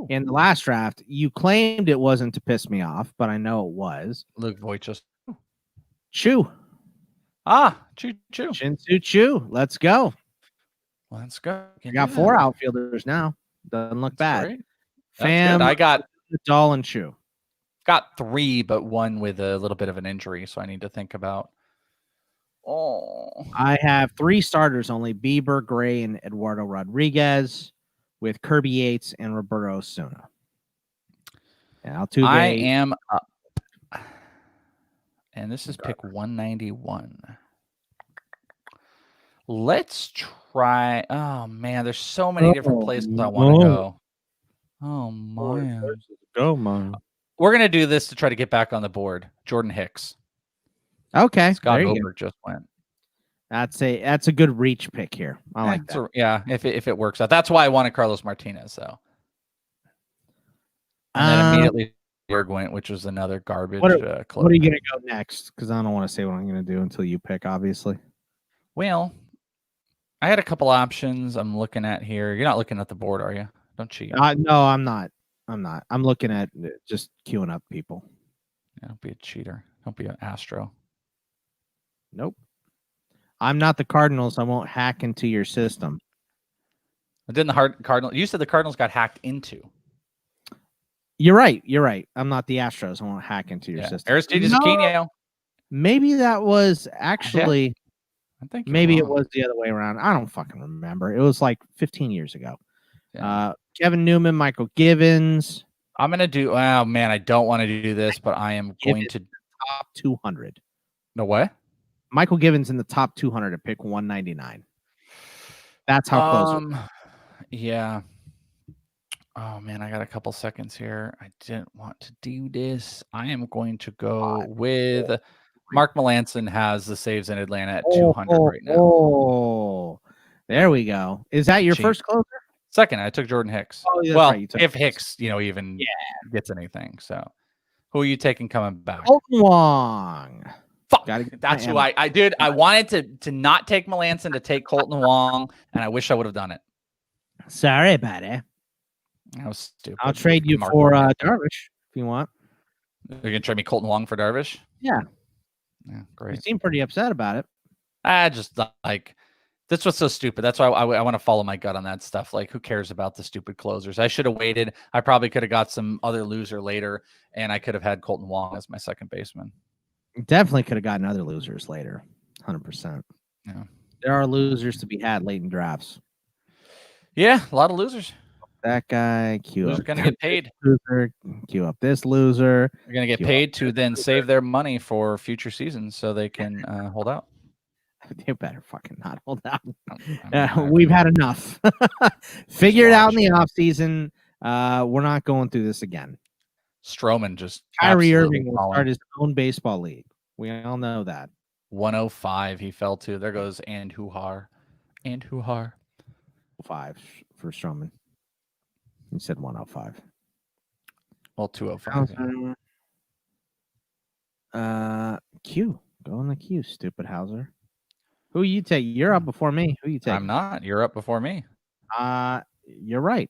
in the last draft. You claimed it wasn't to piss me off, but I know it was. Luke Voit just Chu. Choo. Shin-Soo Choo. Let's go. Let's go. You got 4 outfielders now. Doesn't look bad. Fam, I got Dahl and Chu. Got 3, but 1 with a little bit of an injury, so I need to think about. I have 3 starters only: Bieber, Gray, and Eduardo Rodriguez, with Kirby Yates and Roberto Osuna. And Altuve. I am up. And this is pick 191. Let's try. Oh, man. There's so many different places I want to go. Oh, man. Go, man. We're going to do this to try to get back on the board. Jordan Hicks. Okay. Scott Hoberg just went. That's a good reach pick here. I like that. If it works out. That's why I wanted Carlos Martinez, though. And then immediately went, which was another garbage. What are you going to go next? Because I don't want to say what I'm going to do until you pick, obviously. Well, I had a couple options I'm looking at here. You're not looking at the board, are you? Don't cheat. No, I'm not. I'm looking at just queuing up people. Yeah, don't be a cheater. Don't be an Astro. Nope. I'm not the Cardinals. I won't hack into your system. Didn't the Cardinals? You said the Cardinals got hacked into. You're right. I'm not the Astros. I won't hack into your system. Aristides Aquino. Maybe that was actually. Yeah. I think maybe it was the other way around. I don't fucking remember. It was like 15 years ago. Yeah. Kevin Newman, Michael Givens. I'm gonna do. Oh man, I don't want to do this, but I am going to top 200. No what? Michael Givens in the top 200 at pick 199. That's how close. Yeah. Oh man, I got a couple seconds here. I didn't want to do this. I am going to go with Mark Melancon. Has the saves in Atlanta at 200 right now. Oh, there we go. Is that your first closer? Second, I took Jordan Hicks. Oh, yeah, well, right, if Hicks, even gets anything. So, who are you taking coming back? Kolten Wong. Fuck. That's who I did. I wanted to not take Melancon, to take Kolten Wong, and I wish I would have done it. Sorry about it. That was stupid. I'll trade you for Darvish if you want. You're gonna trade me Kolten Wong for Darvish? Yeah. Yeah, great. You seem pretty upset about it. I just like this was so stupid. That's why I want to follow my gut on that stuff. Like, who cares about the stupid closers? I should have waited. I probably could have got some other loser later, and I could have had Kolten Wong as my second baseman. Definitely could have gotten other losers later. 100%. Yeah. There are losers to be had late in drafts. Yeah, a lot of losers. That guy, queue up. Going to get paid. Loser, queue up this loser. They're going to get paid to then save their money for future seasons so they can hold out. They better fucking not hold out. We've had enough. Figure it out in the offseason. We're not going through this again. Stroman just Kyrie Irving will start his own baseball league. We all know that. 105 he fell to. There goes Andujar. And Huhar. 5 for Stroman. You said 105. Well, 205. Yeah. Q. Go on the Q, stupid Hauser. Who you take? You're up before me. Who you take? I'm not. You're up before me. You're right. Yep,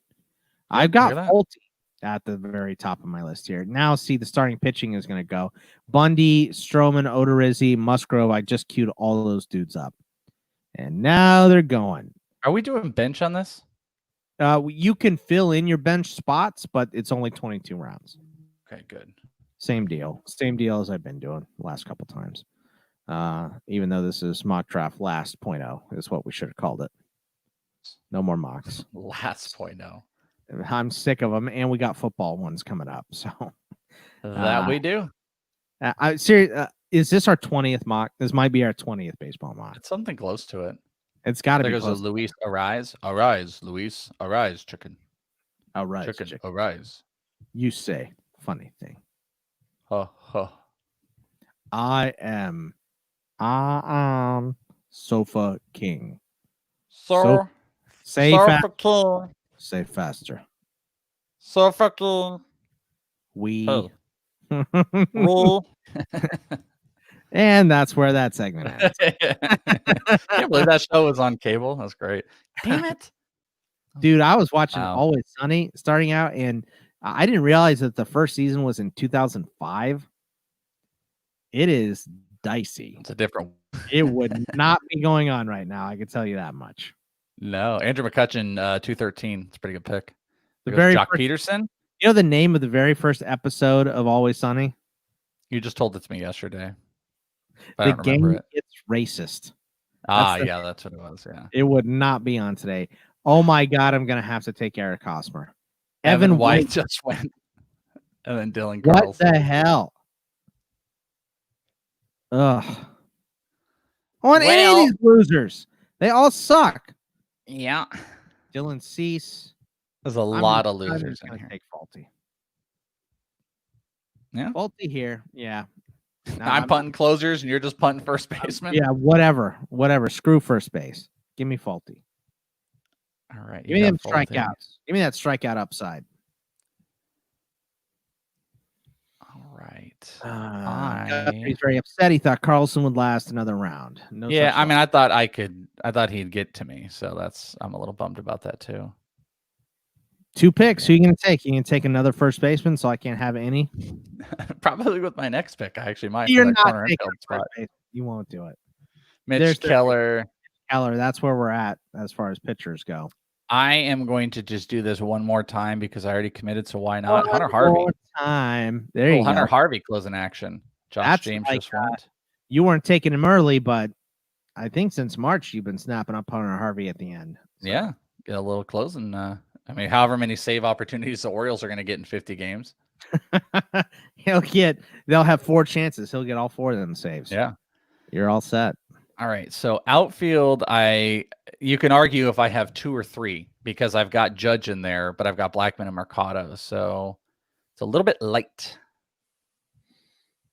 I've got Folty at the very top of my list here. Now, see, the starting pitching is going to go Bundy, Stroman, Odorizzi, Musgrove. I just queued all those dudes up, and now they're going. Are we doing bench on this? You can fill in your bench spots, but it's only 22 rounds. Okay, good. Same deal as I've been doing the last couple times. Even though this is mock draft last 0.0 is what we should have called it. No more mocks. Last 0.0. I'm sick of them, and we got football ones coming up. So that we do. Is this our 20th mock? This might be our 20th baseball mock. It's something close to it. It's got to be. There goes Luis. Arise, Luis. Arise, chicken. Arise, chicken. Arise. You say. Funny thing. I am Sofa King. Sir. Say faster. Say faster. Sofa King. We. And that's where that segment ends. Can't believe that show was on cable. That's great. Damn it. Dude, I was watching Always Sunny starting out, and I didn't realize that the first season was in 2005. It is dicey. It's a different. It would not be going on right now. I can tell you that much. No, Andrew McCutcheon, 213. It's a pretty good pick. Jock Peterson. You know the name of the very first episode of Always Sunny? You just told it to me yesterday. The game It's Racist. Yeah, that's what it was. Yeah, it would not be on today. Oh my God, I'm gonna have to take Eric Hosmer. Evan White just went, and then Dylan Carlson. What the hell? Ugh. I want any of these losers. They all suck. Yeah. Dylan Cease. There's a lot of losers in here. Take Folty. Yeah. Folty here. Yeah. No, I'm punting closers and you're just punting first baseman. Yeah, whatever. Screw first base. Give me Folty. All right. Give me them strikeouts. Give me that strikeout upside. All right. He's very upset. He thought Carlson would last another round. I thought he'd get to me. So I'm a little bummed about that too. 2 picks. Who are you going to take? You can take another first baseman, so I can't have any. Probably with my next pick, I actually might. You're not taking first base. You won't do it. There's Keller. That's where we're at as far as pitchers go. I am going to just do this one more time because I already committed. So why not? Hunter Harvey. There you go. Hunter Harvey closing action. Josh James just went. You weren't taking him early, but I think since March you've been snapping up Hunter Harvey at the end. So. Yeah, get a little closing. However many save opportunities the Orioles are going to get in 50 games. They'll have 4 chances. He'll get all 4 of them saves. Yeah. You're all set. All right. So outfield, you can argue if I have 2 or 3 because I've got Judge in there, but I've got Blackman and Mercado. So it's a little bit light.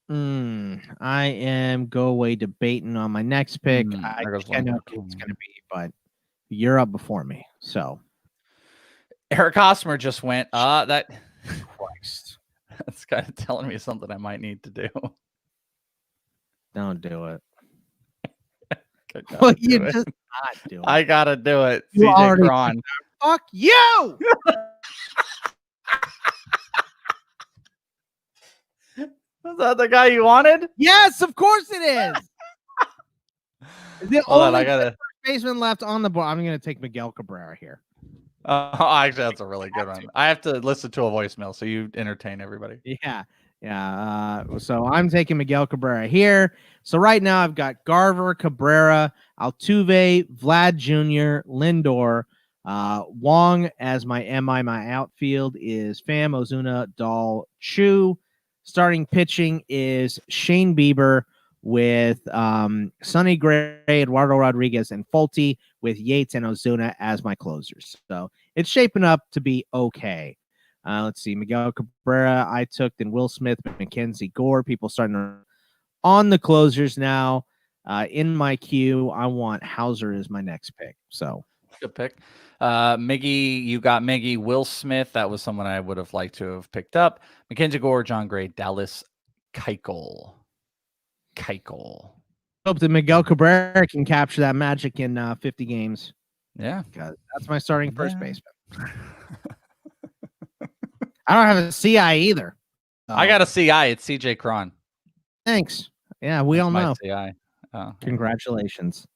I am go away debating on my next pick. I know who it's going to be, but you're up before me. So Eric Hosmer just went. Christ. That's kind of telling me something I might need to do. Don't do it. Just not do it. I gotta do it. CJ Cron. Fuck you. Was that the guy you wanted? Yes, of course it is. The Hold only on, I gotta baseman left on the board. I'm gonna take Miguel Cabrera here. Actually, that's a really good one. I have to listen to a voicemail, so you entertain everybody. Yeah. So I'm taking Miguel Cabrera here. So right now I've got Garver, Cabrera, Altuve, Vlad Jr., Lindor, Wong as my MI. My outfield is Pham, Ozuna, Dahl, Chu. Starting pitching is Shane Bieber with Sonny Gray, Eduardo Rodriguez, and Folty with Yates and Ozuna as my closers. So it's shaping up to be okay. Let's see. Miguel Cabrera, I took, then Will Smith, Mackenzie Gore. People starting on the closers now. In my queue, I want Hauser as my next pick. So good pick. Miggy, you got Miggy. Will Smith, that was someone I would have liked to have picked up. Mackenzie Gore, John Gray, Dallas Keuchel. Hope that Miguel Cabrera can capture that magic in 50 games. Yeah. That's my starting first baseman. I don't have a CI either. I got a CI. It's CJ Cron. Thanks. Yeah, we all know. CI. Oh, congratulations.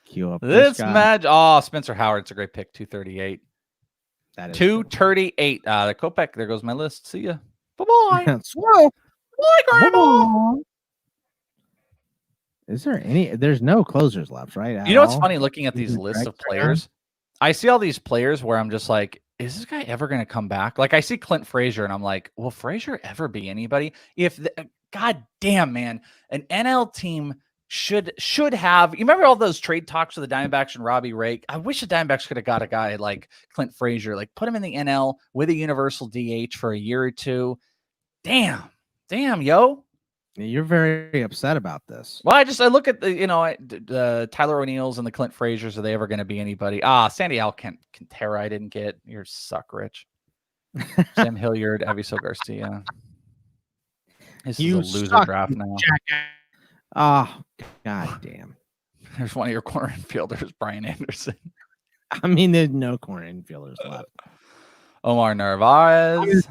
Queue up this match. Oh, Spencer Howard's a great pick. 238. That is 238. The Kopech. There goes my list. See ya. Bye-bye. Bye, Grandma. Is there any? There's no closers left, right? You know what's funny looking at these lists of players? I see all these players where I'm just like, is this guy ever going to come back? Like I see Clint Frazier and I'm like, will Frazier ever be anybody? God damn, man, an NL team should have. You remember all those trade talks with the Diamondbacks and Robbie Ray? I wish the Diamondbacks could have got a guy like Clint Frazier, like put him in the NL with a universal DH for a year or two. Damn, yo. You're very upset about this. Well, I look at the Tyler O'Neills and the Clint Fraziers. Are they ever going to be anybody? Sandy Alcantara I didn't get. You're suck, Rich. Sam Hilliard, Aviso Garcia. This is a loser draft now. Oh, god damn. There's one of your corner infielders, Brian Anderson. I mean, there's no corner infielders left. Omar Narvaez.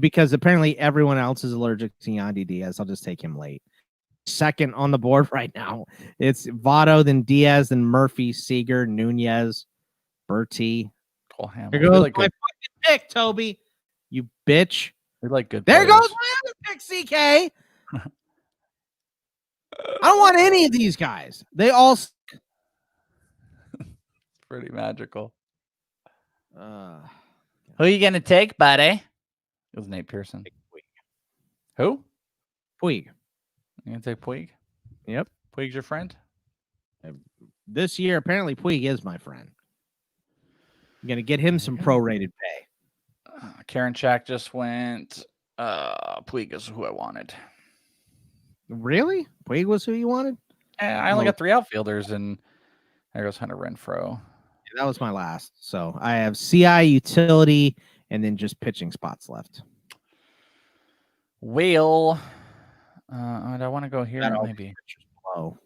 Because apparently everyone else is allergic to Yandy Diaz. I'll just take him late. Second on the board right now. It's Votto, then Diaz, then Murphy, Seager, Nunez, Bertie. Cole Hamels. There goes my fucking pick, Toby. You bitch. We like good There players. goes my other pick, CK. I don't want any of these guys. They all. It's pretty magical. Who are you going to take, buddy? It was Nate Pearson. Who? Puig. You going to take Puig? Yep. Puig's your friend? This year, apparently, Puig is my friend. I'm going to get him some prorated pay. Karen Shack just went. Puig is who I wanted. Really? Puig was who you wanted? I only got 3 outfielders, and there goes Hunter Renfroe. That was my last. So I have CI, utility, and then just pitching spots left. Well, do I want to go here? Maybe. Low.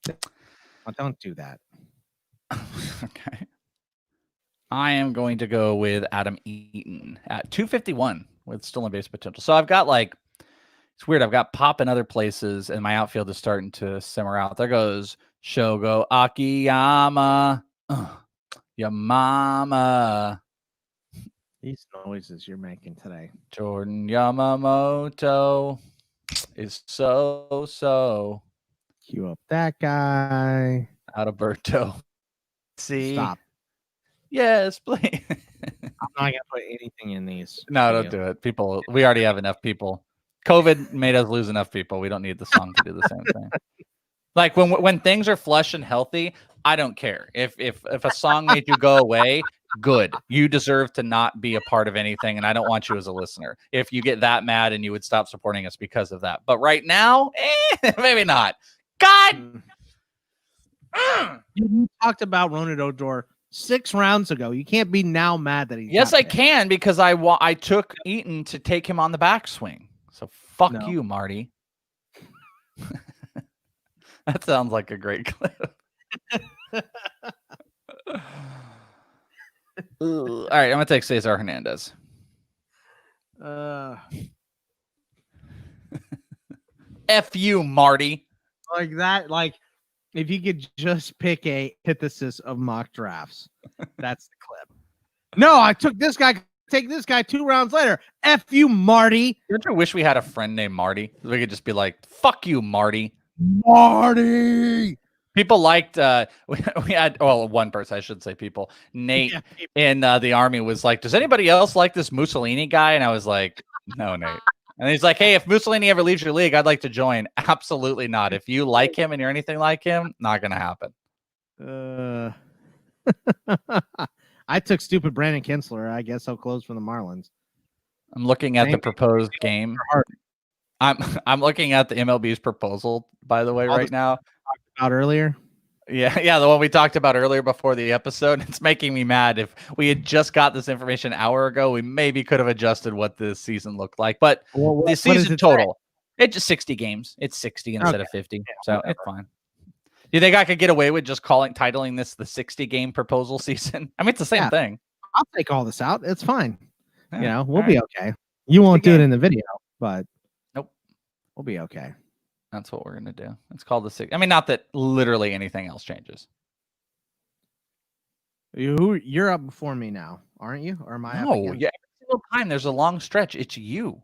Well, don't do that. Okay. I am going to go with Adam Eaton at 251 with stolen base potential. So I've got it's weird. I've got Pop in other places, and my outfield is starting to simmer out. There goes Shogo Akiyama. Your mama. These noises you're making today. Jordan Yamamoto is so. Cue up that guy. Adalberto. See? Stop. Yes, please. I'm not going to put anything in these. No, don't do it. We already have enough people. COVID made us lose enough people. We don't need the song to do the same thing. Like when things are flush and healthy, I don't care. If a song made you go away, good. You deserve to not be a part of anything, and I don't want you as a listener. If you get that mad and you would stop supporting us because of that. But right now, maybe not. God! You talked about Ronald Odor 6 rounds ago. You can't be now mad that he's Yes, I can, because I took Eaton to take him on the backswing. So fuck you, Marty. That sounds like a great clip. All right, I'm gonna take Cesar Hernandez. F you, Marty. Like that, like if you could just pick a antithesis of mock drafts, that's the clip. No, I took this guy. Take this guy 2 rounds later. F you, Marty. Don't you wish we had a friend named Marty? We could just be like, fuck you, Marty. Marty. People liked we had one person, I should say people. Nate in the Army was like, does anybody else like this Mussolini guy? And I was like, no, Nate. And he's like, hey, if Mussolini ever leaves your league, I'd like to join. Absolutely not. If you like him and you're anything like him, not gonna happen. I took stupid Brandon Kinsler. I guess I'll close for the Marlins. I'm looking at the proposed game. I'm looking at the MLB's proposal, by the way, right now. About earlier. Yeah, the one we talked about earlier before the episode. It's making me mad. If we had just got this information an hour ago, we maybe could have adjusted what this season looked like. But the season total, it's just 60 games. It's 60 instead of 50, so it's fine. You think I could get away with just titling this the 60-game proposal season? I mean, it's the same thing. I'll take all this out. It's fine. Yeah, we'll be okay. You won't do it in the video, but nope, we'll be okay. That's what we're gonna do. It's called the 60. I mean, not that literally anything else changes. You're up before me now, aren't you? Or am I? No, yeah. Every single time there's a long stretch, it's you.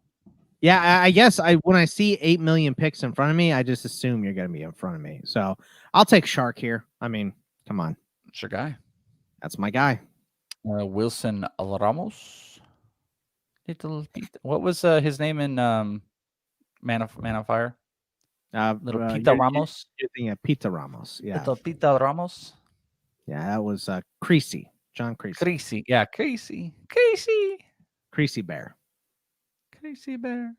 Yeah, I guess when I see 8 million picks in front of me, I just assume you're gonna be in front of me. So I'll take Shark here. I mean, come on, it's your guy. That's my guy. Wilson Ramos. What was his name in Man of Fire? Little Pita Ramos. You're thinking of Pita Ramos. Yeah. Little Pita Ramos. Yeah, that was Creasy. John Creasy. Creasy. Yeah, Creasy. Creasy Bear. Creasy Bear.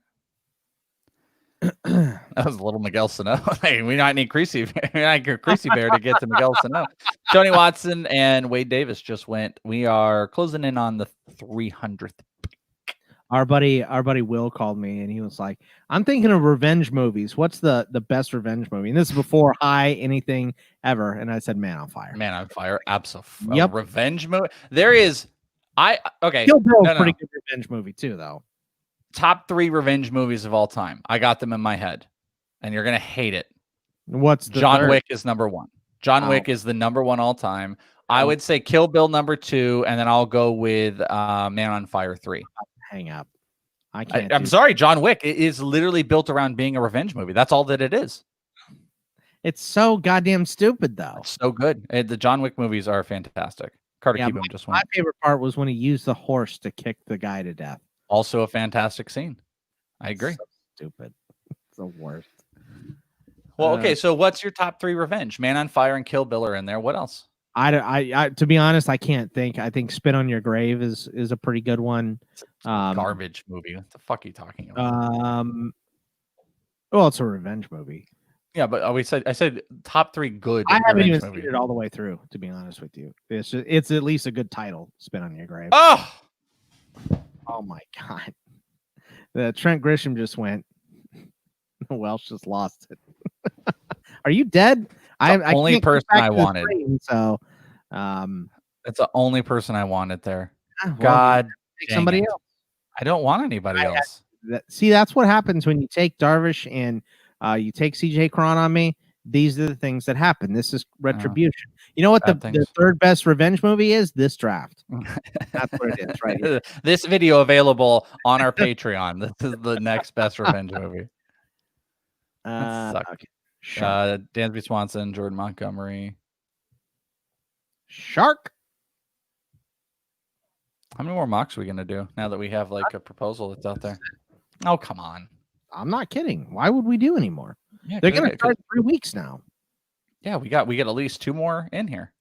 That was a little Miguel Sano. Hey, we might need Creasy Bear to get to Miguel Sano. Tony Watson and Wade Davis just went. We are closing in on the 300th. Our buddy Will called me and he was like, I'm thinking of revenge movies. What's the best revenge movie? And this is before anything ever. And I said, Man on Fire. Man on Fire. Absolutely. Yep. Revenge movie. There is. Okay. Kill Bill is pretty good revenge movie too, though. Top 3 revenge movies of all time. I got them in my head. And you're going to hate it. What's the John third? Wick is number 1. John Wick is the number 1 all time. I would say Kill Bill number 2. And then I'll go with Man on Fire 3. Hang up. I'm sorry, John Wick. It is literally built around being a revenge movie. That's all that it is. It's so goddamn stupid, though. It's so good. The John Wick movies are fantastic. Carter Cuban just went. My favorite part was when he used the horse to kick the guy to death. Also a fantastic scene. I agree. So stupid. It's the worst. Well, okay. So what's your top 3 revenge? Man on Fire and Kill Bill are in there. What else? I to be honest, I can't think. I think Spit on Your Grave is a pretty good one. Garbage movie. What the fuck are you talking about? Well, it's a revenge movie. Yeah, but I said top 3 good. I haven't even seen it all the way through, to be honest with you. It's at least a good title. Spit on Your Grave. Oh my god. The Trent Grisham just went. Welsh just lost it. Are you dead? I only person I wanted. So, that's the only person I wanted there. Well, God, somebody else. I don't want anybody else. See, that's what happens when you take Darvish and you take CJ Cron on me. These are the things that happen. This is retribution. You know what the third best revenge movie is? This draft. That's what it is, right here. This video available on our Patreon. This is the next best revenge movie. Okay. Dansby Swanson, Jordan Montgomery. Shark. How many more mocks are we gonna do now that we have like a proposal that's out there? Oh, come on. I'm not kidding. Why would we do any more? Yeah, they're gonna start 3 weeks now. Yeah, we get at least 2 more in here.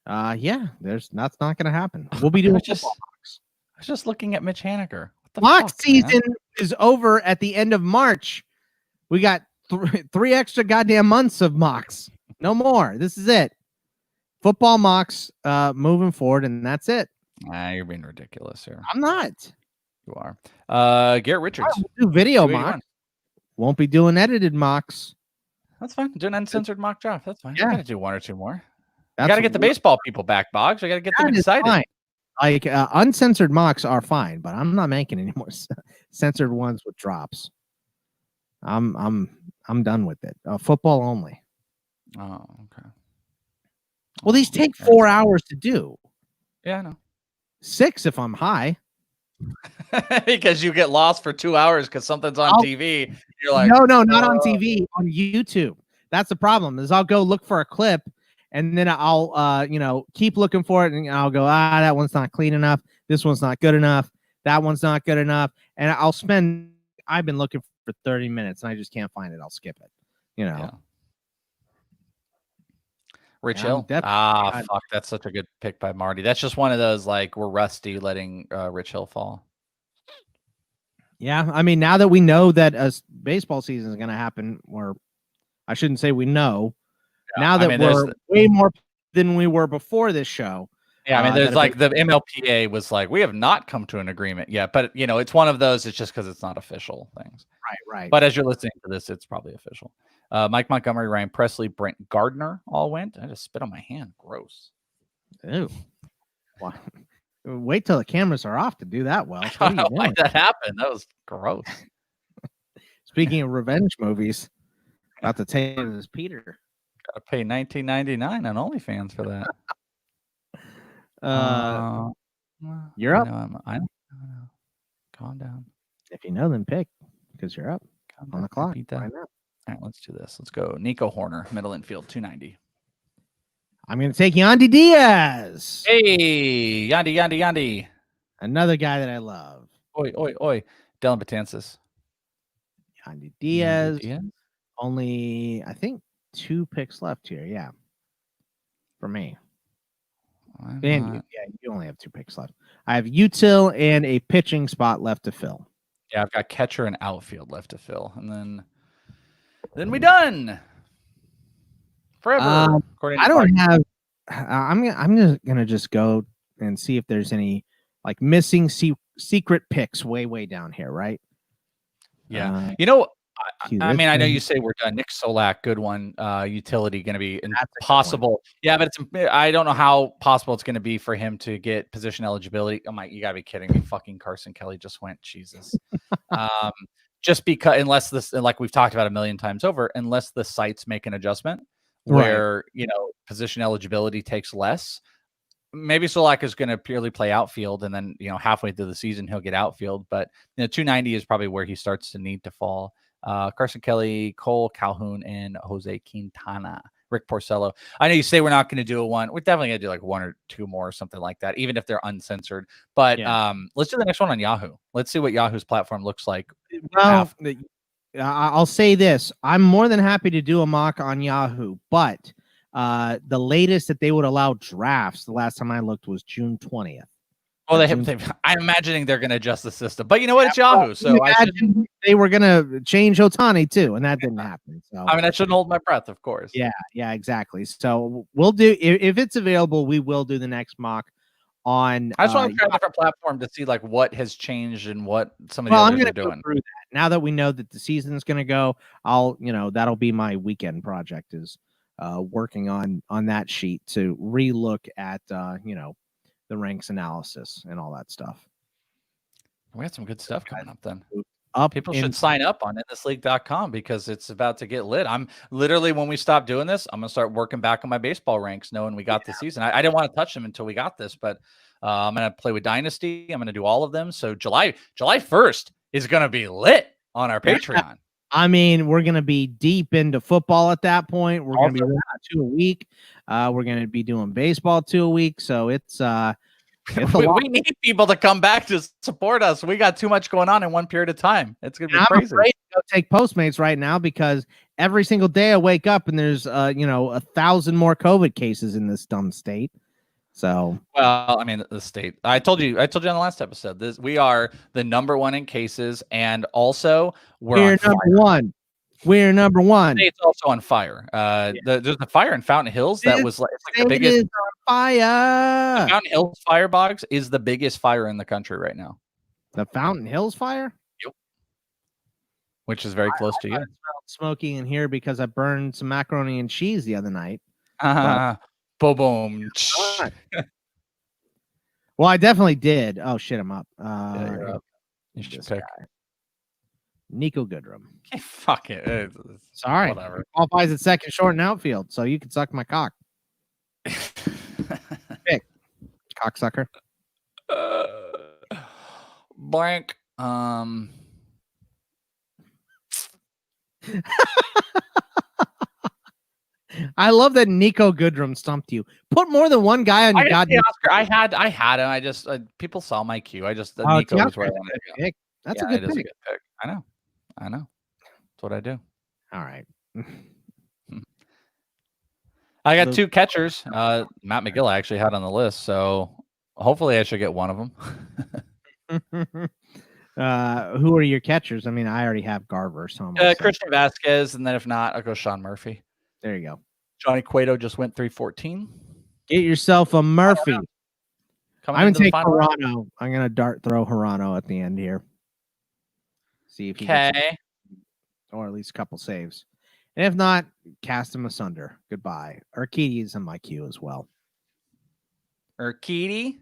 Yeah, that's not gonna happen. We'll be doing I was just looking at Mitch Haniger. Mock season is over at the end of March. We got 3 extra goddamn months of mocks. No more. This is it. Football mocks moving forward, and that's it. You're being ridiculous here. I'm not. You are. Garrett Richards. Do video mocks. Won't be doing edited mocks. That's fine. Do an uncensored mock draft. That's fine. Yeah. I gotta do 1 or 2 more. I gotta get the baseball people back, Boggs. I gotta get them excited. Fine. Like uncensored mocks are fine, but I'm not making any more censored ones with drops. I'm done with it. Football only. Oh, okay. Well, these take 4 hours to do. Yeah, I know. 6 if I'm high. Because you get lost for 2 hours because something's on TV. You're like, no, not on TV, on YouTube. That's the problem. Is I'll go look for a clip, and then I'll keep looking for it, and I'll go, that one's not clean enough. This one's not good enough. That one's not good enough, and I've been looking for 30 minutes, and I just can't find it. I'll skip it. Yeah. Rich Hill. Fuck. That's such a good pick by Marty. That's just one of those, like, we're rusty letting Rich Hill fall. Yeah, I mean, now that we know that a baseball season is going to happen, or I shouldn't say we know, now that we're way more than we were before this show. Yeah, I mean, there's like the MLPA was like, we have not come to an agreement yet, but it's one of those. It's just because it's not official things. Right. But as you're listening to this, it's probably official. Mike Montgomery, Ryan Presley, Brent Gardner all went. I just spit on my hand. Gross. Ew. Wow. Wait till the cameras are off to do that well. I don't know why that happened. That was gross. Speaking of revenge movies, about to take this Peter. Gotta pay $19.99 on OnlyFans for that. You're up. I know. Calm down. If you know, then pick, because you're up on the clock. Right now. All right, let's do this. Let's go. Nico Horner, middle infield, 290. I'm going to take Yandy Diaz. Hey, Yandy. Another guy that I love. Oi. Dylan Betances. Yandy Diaz. Only, I think, 2 picks left here. Yeah. For me. And you only have 2 picks left. I have util and a pitching spot left to fill. Yeah, I've got catcher and outfield left to fill. And then we done. Forever. I don't have. I'm just gonna just go and see if there's any like missing secret picks way down here, right? Yeah. I mean, I know you say we're done. Nick Solak, good one. Utility going to be impossible. Yeah, but I don't know how possible it's going to be for him to get position eligibility. Oh my, you got to be kidding me. Fucking Carson Kelly just went. Jesus. Just because, unless this, like we've talked about a million times over, unless the sites make an adjustment where, position eligibility takes less. Maybe Solak is going to purely play outfield, and then, halfway through the season, he'll get outfield. But 290 is probably where he starts to need to fall. Carson Kelly, Cole Calhoun, and Jose Quintana. Rick Porcello. I know you say we're not going to do a one. We're definitely going to do like 1 or 2 more or something like that, even if they're uncensored. But let's do the next one on Yahoo. Let's see what Yahoo's platform looks like. Well, I'll say this. I'm more than happy to do a mock on Yahoo, but the latest that they would allow drafts, the last time I looked, was June 20th. Well, I'm imagining they're going to adjust the system, but you know what? It's Yahoo, so they were going to change Ohtani too, and that didn't happen. So I mean, I shouldn't hold my breath, of course. Yeah, exactly. So we'll do if it's available, we will do the next mock on. I just want to try a different platform to see like what has changed and what some of the others are doing. Go through that. Now that we know that the season's going to go, that'll be my weekend project is working on that sheet to relook at the ranks analysis and all that stuff. We got some good stuff coming up then. People should sign up on inthisleague.com because it's about to get lit. I'm literally, when we stop doing this, I'm going to start working back on my baseball ranks, knowing we got the season. I didn't want to touch them until we got this, but I'm going to play with Dynasty. I'm going to do all of them. So July 1st is going to be lit on our Patreon. I mean, we're going to be deep into football at that point. We're going to be running 2 a week. We're going to be doing baseball 2 a week. So it's we need people to come back to support us. We got too much going on in one period of time. It's going to be crazy. I'm afraid to go take Postmates right now because every single day I wake up and there's 1,000 more COVID cases in this dumb state. So, well, I mean, the state. I told you on the last episode. We are the number 1 in cases, and also we're number 1. We're number 1. It's also on fire. There's a fire in Fountain Hills that was like the biggest on fire. The Fountain Hills firebox is the biggest fire in the country right now. The Fountain Hills fire? Yep. Which is very close to you. Smoking in here because I burned some macaroni and cheese the other night. Boom. Well, I definitely did. Oh shit, I'm up. You're up. You should pick Nico Goodrum. Fuck it. Sorry. Whatever. Qualifies at second, short, and outfield, so you can suck my cock. Pick. Cocksucker. Blank. I love that Nico Goodrum stumped you. Put more than one guy on your goddamn. Oscar. I had him. I just people saw my cue. I just Nico was where I wanted to go. That's a good pick. A good pick. I know. That's what I do. All right. I got 2 catchers. Matt McGill I actually had on the list, so hopefully I should get one of them. Who are your catchers? I mean, I already have Garver, so Christian Vasquez, and then if not, I'll go Sean Murphy. There you go. Johnny Cueto just went 314. Get yourself a Murphy. I'm going to take Hirano. Round. I'm going to dart throw Hirano at the end here. See if he gets or at least a couple saves. And if not, cast him asunder. Goodbye. Urquidy is in my queue as well. Urquidy.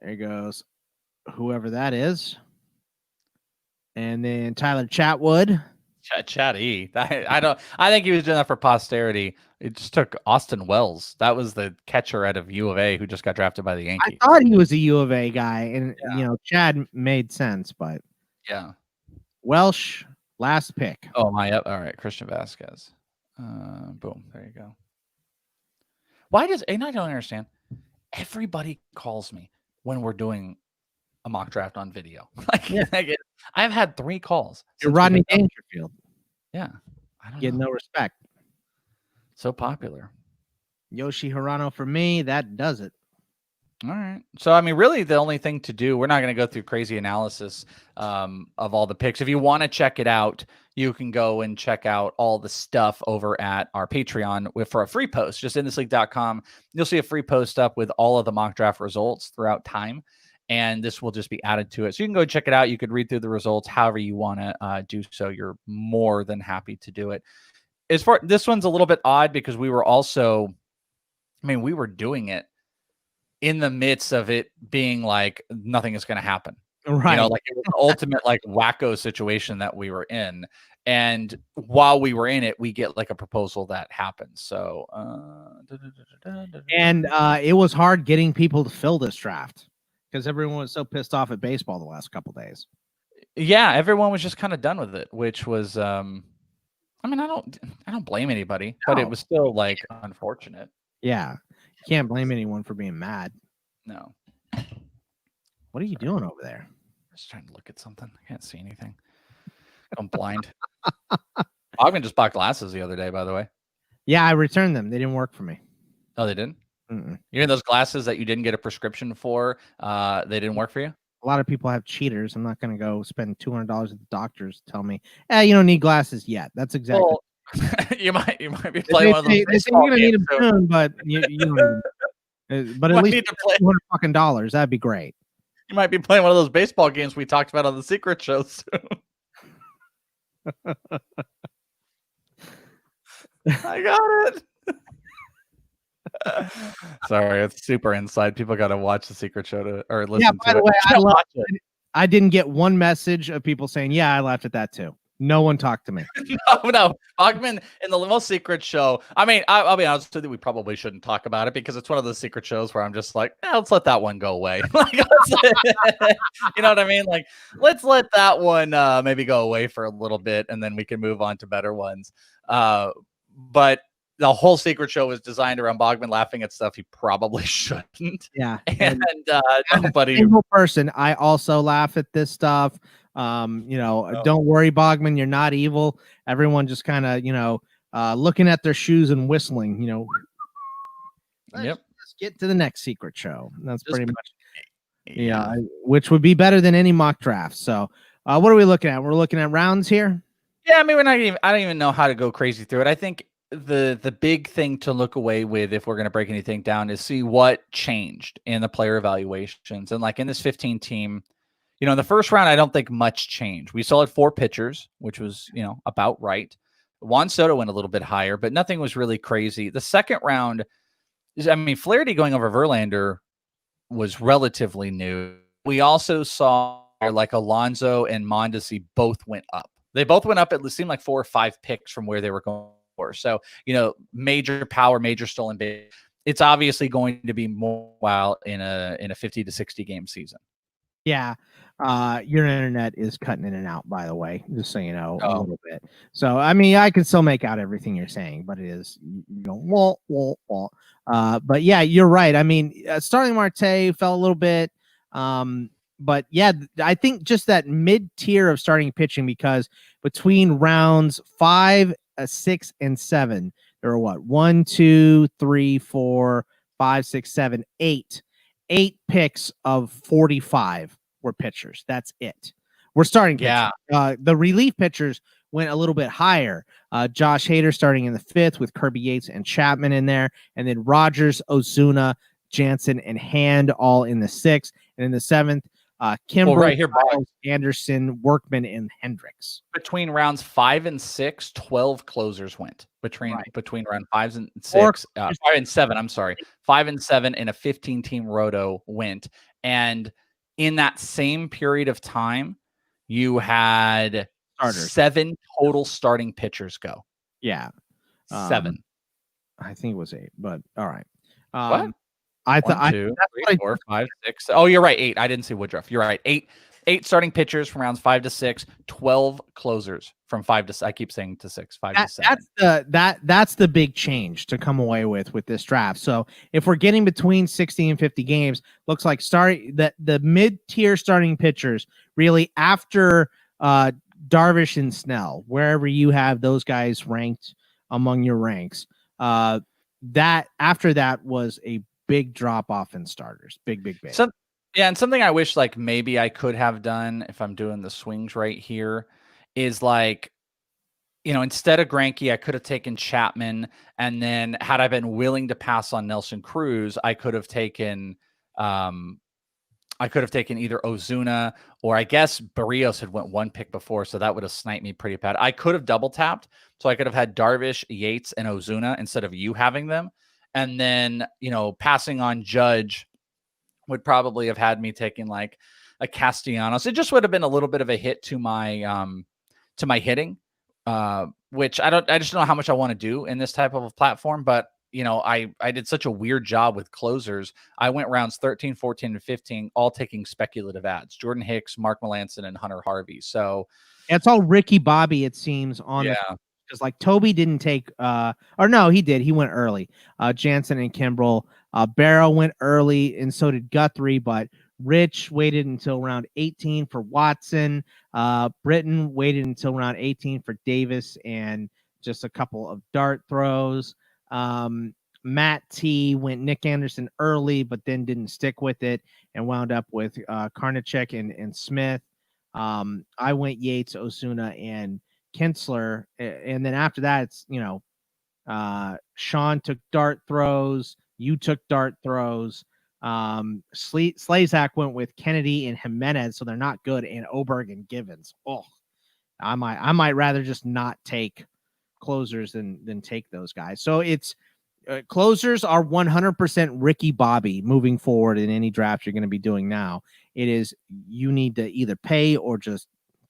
There he goes. Whoever that is. And then Tyler Chatwood. Chatty. I think he was doing that for posterity. It just took Austin Wells. That was the catcher out of U of A who just got drafted by the Yankees. I thought he was a U of A guy, and Chad made sense, but yeah. Welsh, last pick. Oh my! All right, Christian Vasquez. Boom. There you go. Why does I don't understand? Everybody calls me when we're doing a mock draft on video. I've had 3 calls. You're Rodney Dangerfield. Yeah. I don't get no respect. So popular. Yoshi Hirano for me. That does it. All right. So, I mean, really the only thing to do, we're not going to go through crazy analysis of all the picks. If you want to check it out, you can go and check out all the stuff over at our Patreon for a free post, just inthisleague.com. You'll see a free post up with all of the mock draft results throughout time. And this will just be added to it. So you can go check it out. You could read through the results however you want to do so. You're more than happy to do it. As far this one's a little bit odd because we were doing it in the midst of it being like nothing is going to happen. Right. Like it was the ultimate like wacko situation that we were in. And while we were in it, we get like a proposal that happens. So, and it was hard getting people to fill this draft because everyone was so pissed off at baseball the last couple of days. Yeah. Everyone was just kind of done with it, which was, I don't blame anybody, but it was still like unfortunate. Yeah. You can't blame anyone for being mad. No. What are you doing over there? I'm just trying to look at something. I can't see anything. I'm blind. Bogman just bought glasses the other day, by the way. Yeah, I returned them. They didn't work for me. Oh, they didn't? Mm-mm. You're in those glasses that you didn't get a prescription for. They didn't work for you? A lot of people have cheaters. I'm not going to go spend $200 at the doctors to tell me, you don't need glasses yet. That's exactly. Well, you might be playing one of those. They say you're going to need them soon, but you don't. But at least $200 that'd be great. You might be playing one of those baseball games we talked about on the Secret Show soon. I got it. Sorry, it's super inside. People got to watch the Secret Show or listen to it. By the way, I didn't get one message of people saying, "Yeah, I laughed at that too." No one talked to me. No. Bogman in the most Secret Show. I mean, I'll be honest with you, we probably shouldn't talk about it because it's one of those secret shows where I'm just like, let's let that one go away. You know what I mean? Like, let's let that one maybe go away for a little bit, and then we can move on to better ones. But the whole Secret Show was designed around Bogman laughing at stuff he probably shouldn't. Yeah. And nobody. Single person, I also laugh at this stuff. Don't worry, Bogman, you're not evil. Everyone just kind of, looking at their shoes and whistling, Let's get to the next Secret Show. That's pretty much, which would be better than any mock draft. So, what are we looking at? We're looking at rounds here. Yeah, I mean, I don't even know how to go crazy through it. I think the big thing to look away with, if we're going to break anything down, is see what changed in the player evaluations. And like in this 15 team, in the first round, I don't think much changed. We still had 4 pitchers, which was, about right. Juan Soto went a little bit higher, but nothing was really crazy. The second round, Flaherty going over Verlander was relatively new. We also saw like Alonso and Mondesi both went up. They both went up. It seemed like 4 or 5 picks from where they were going for. So, major power, major stolen base. It's obviously going to be more while in a 50 to 60 game season. Yeah. Your internet is cutting in and out, by the way, just so you know, a little bit. So, I can still make out everything you're saying, but it is, but yeah, you're right. Starling Marte fell a little bit. But yeah, I think just that mid tier of starting pitching, because between rounds 5, 6, and 7, there are 1, 2, 3, 4, 5, 6, 7, 8 picks of 45 were pitchers. That's it. We're starting Yeah. pitchers. The relief pitchers went a little bit higher. Josh Hader starting in the 5th with Kirby Yates and Chapman in there, and then Rogers, Ozuna, Jansen, and Hand all in the 6th, and in the 7th, Kimbrel, right here, Anderson, Workman, and Hendricks. Between rounds 5 and 6, 12 closers went between round 5 and 6, 5 and 7. I'm sorry, 5 and 7, and a 15-team roto went. And in that same period of time, you had 7 total starting pitchers go. Yeah, 7. I think it was 8, but all right. What? I thought 1, 2, 3, 4, 5, 6. Oh, you're right. 8. I didn't see Woodruff. You're right. 8 starting pitchers from rounds 5 to 6. 12 closers from 5 to. I keep saying to 6. 5 to 7. That's the big change to come away with this draft. So if we're getting between 60 and 50 games, looks like the mid-tier starting pitchers really after Darvish and Snell, wherever you have those guys ranked among your ranks. That after that was a big drop off in starters. Big. And something I wish like maybe I could have done if I'm doing the swings right here is like, instead of Greinke, I could have taken Chapman, and then had I been willing to pass on Nelson Cruz, I could have taken either Ozuna, or I guess Barrios had went 1 pick before, so that would have sniped me pretty bad. I could have double tapped, so I could have had Darvish, Yates, and Ozuna instead of you having them. And then, passing on Judge would probably have had me taking like a Castellanos. It just would have been a little bit of a hit to my hitting, which I just don't know how much I want to do in this type of a platform. But, I did such a weird job with closers. I went rounds 13, 14, and 15, all taking speculative ads. Jordan Hicks, Mark Melancon, and Hunter Harvey. So it's all Ricky Bobby, it seems, on because like Toby didn't take or no, he did. He went early. Jansen and Kimbrel. Barrow went early, and so did Guthrie, but Rich waited until round 18 for Watson. Britton waited until round 18 for Davis and just a couple of dart throws. Matt T went Nick Anderson early, but then didn't stick with it and wound up with Karnacek and Smith. I went Yates, Ozuna, and Kinsler, and then after that, it's Sean took dart throws. You took dart throws. Slazak went with Kennedy and Jimenez, so they're not good, and Oberg and Givens. Oh, I might rather just not take closers than take those guys. So it's closers are 100% Ricky Bobby moving forward in any draft you're going to be doing now. It is you need to either pay or just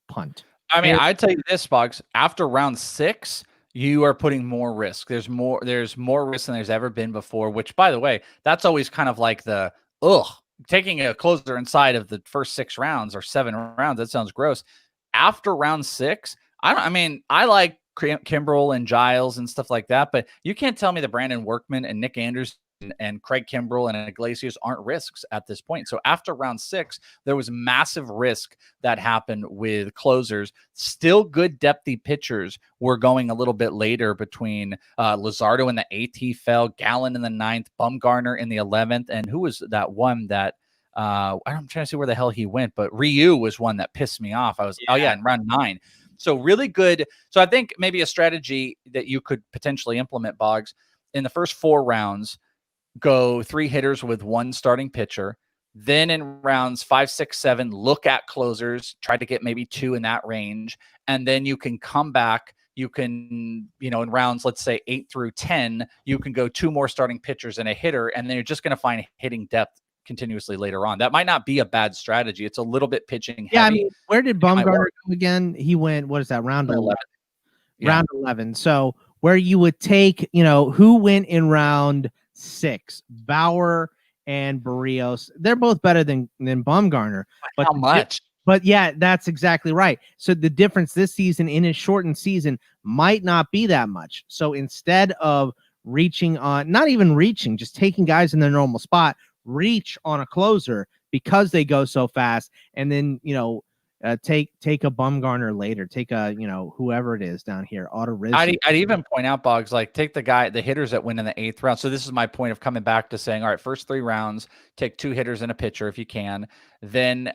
punt. I mean, I tell you this, Boggs, after round 6, you are putting more risk. There's more risk than there's ever been before, which, by the way, that's always kind of like taking a closer inside of the first 6 rounds or 7 rounds. That sounds gross. After round 6, I like Kimbrel and Giles and stuff like that, but you can't tell me that Brandon Workman and Nick Anderson and Craig Kimbrel and Iglesias aren't risks at this point. So after round 6, there was massive risk that happened with closers. Still good depthy pitchers were going a little bit later between Luzardo in the 8th, he fell, Gallen in the 9th, Bumgarner in the 11th, and who was that one that I'm trying to see where the hell he went, but Ryu was one that pissed me off. I was in round 9. So really good. So I think maybe a strategy that you could potentially implement, Boggs, in the first 4 rounds, go 3 hitters with 1 starting pitcher. Then in rounds 5, 6, 7, look at closers, try to get maybe 2 in that range. And then you can come back. You can, in rounds, let's say 8 through 10, you can go 2 more starting pitchers and a hitter. And then you're just going to find hitting depth continuously later on. That might not be a bad strategy. It's a little bit pitching heavy. Yeah, I mean, where did Bumgarner go again? He went, what is that, round 11? Round 11. So where you would take, who went in round 6? Bauer and Barrios. They're both better than Bumgarner. But how much? But yeah, that's exactly right. So the difference this season in a shortened season might not be that much. So instead of reaching on, not even reaching, just taking guys in their normal spot, reach on a closer because they go so fast. And then, take a Bumgarner later, take a whoever it is down here, Ottavino. I'd even point out, Boggs, like take the hitters that win in the 8th round. So this is my point of coming back to saying, all right, first 3 rounds, take 2 hitters and a pitcher if you can. Then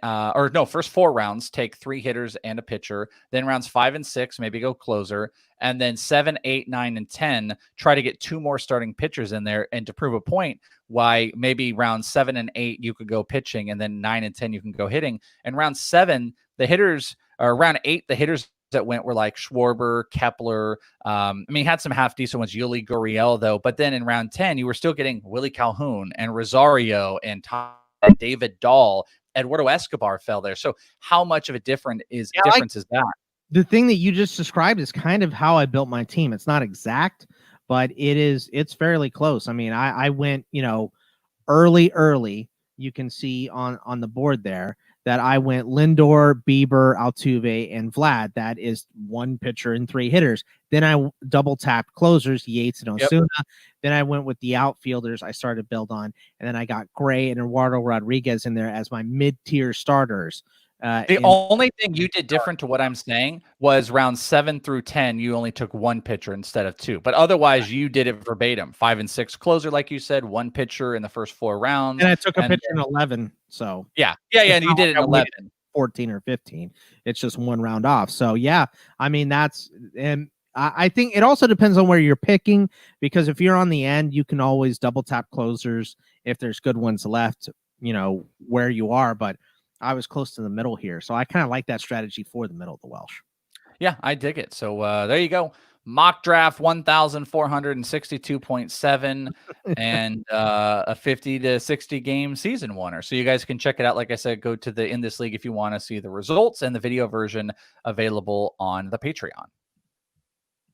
first 4 rounds, take 3 hitters and a pitcher. Then rounds 5 and 6, maybe go closer. And then 7, 8, 9, and 10, try to get 2 more starting pitchers in there. And to prove a point, why maybe round 7 and 8 you could go pitching, and then 9 and 10 you can go hitting. And round 7, round 8, the hitters that went were like Schwarber, Kepler. Had some half decent ones, Yuli Gurriel though. But then in round 10, you were still getting Willie Calhoun and Rosario and David Dahl. Eduardo Escobar fell there. So how much of a difference is that? The thing that you just described is kind of how I built my team. It's not exact, but it's fairly close. I went, early. You can see on the board there that I went Lindor, Bieber, Altuve, and Vlad. That is 1 pitcher and 3 hitters. Then I double tapped closers, Yates and Osuna. Yep. Then I went with the outfielders I started to build on. And then I got Gray and Eduardo Rodriguez in there as my mid-tier starters. The only thing you did different to what I'm saying was round 7 through 10, you only took 1 pitcher instead of 2. But otherwise, you did it verbatim. 5 and 6 closer, like you said, 1 pitcher in the first 4 rounds. And I took a pitcher in 11. So yeah. And you did it in 11. 14 or 15. It's just 1 round off. So yeah, that's and I think it also depends on where you're picking, because if you're on the end, you can always double tap closers if there's good ones left, where you are. But I was close to the middle here, so I kind of like that strategy for the middle of the Welsh. Yeah, I dig it. So there you go. Mock draft 1,462.7 and a 50 to 60 game season winner. So you guys can check it out. Like I said, go to the In This League if you want to see the results, and the video version available on the Patreon.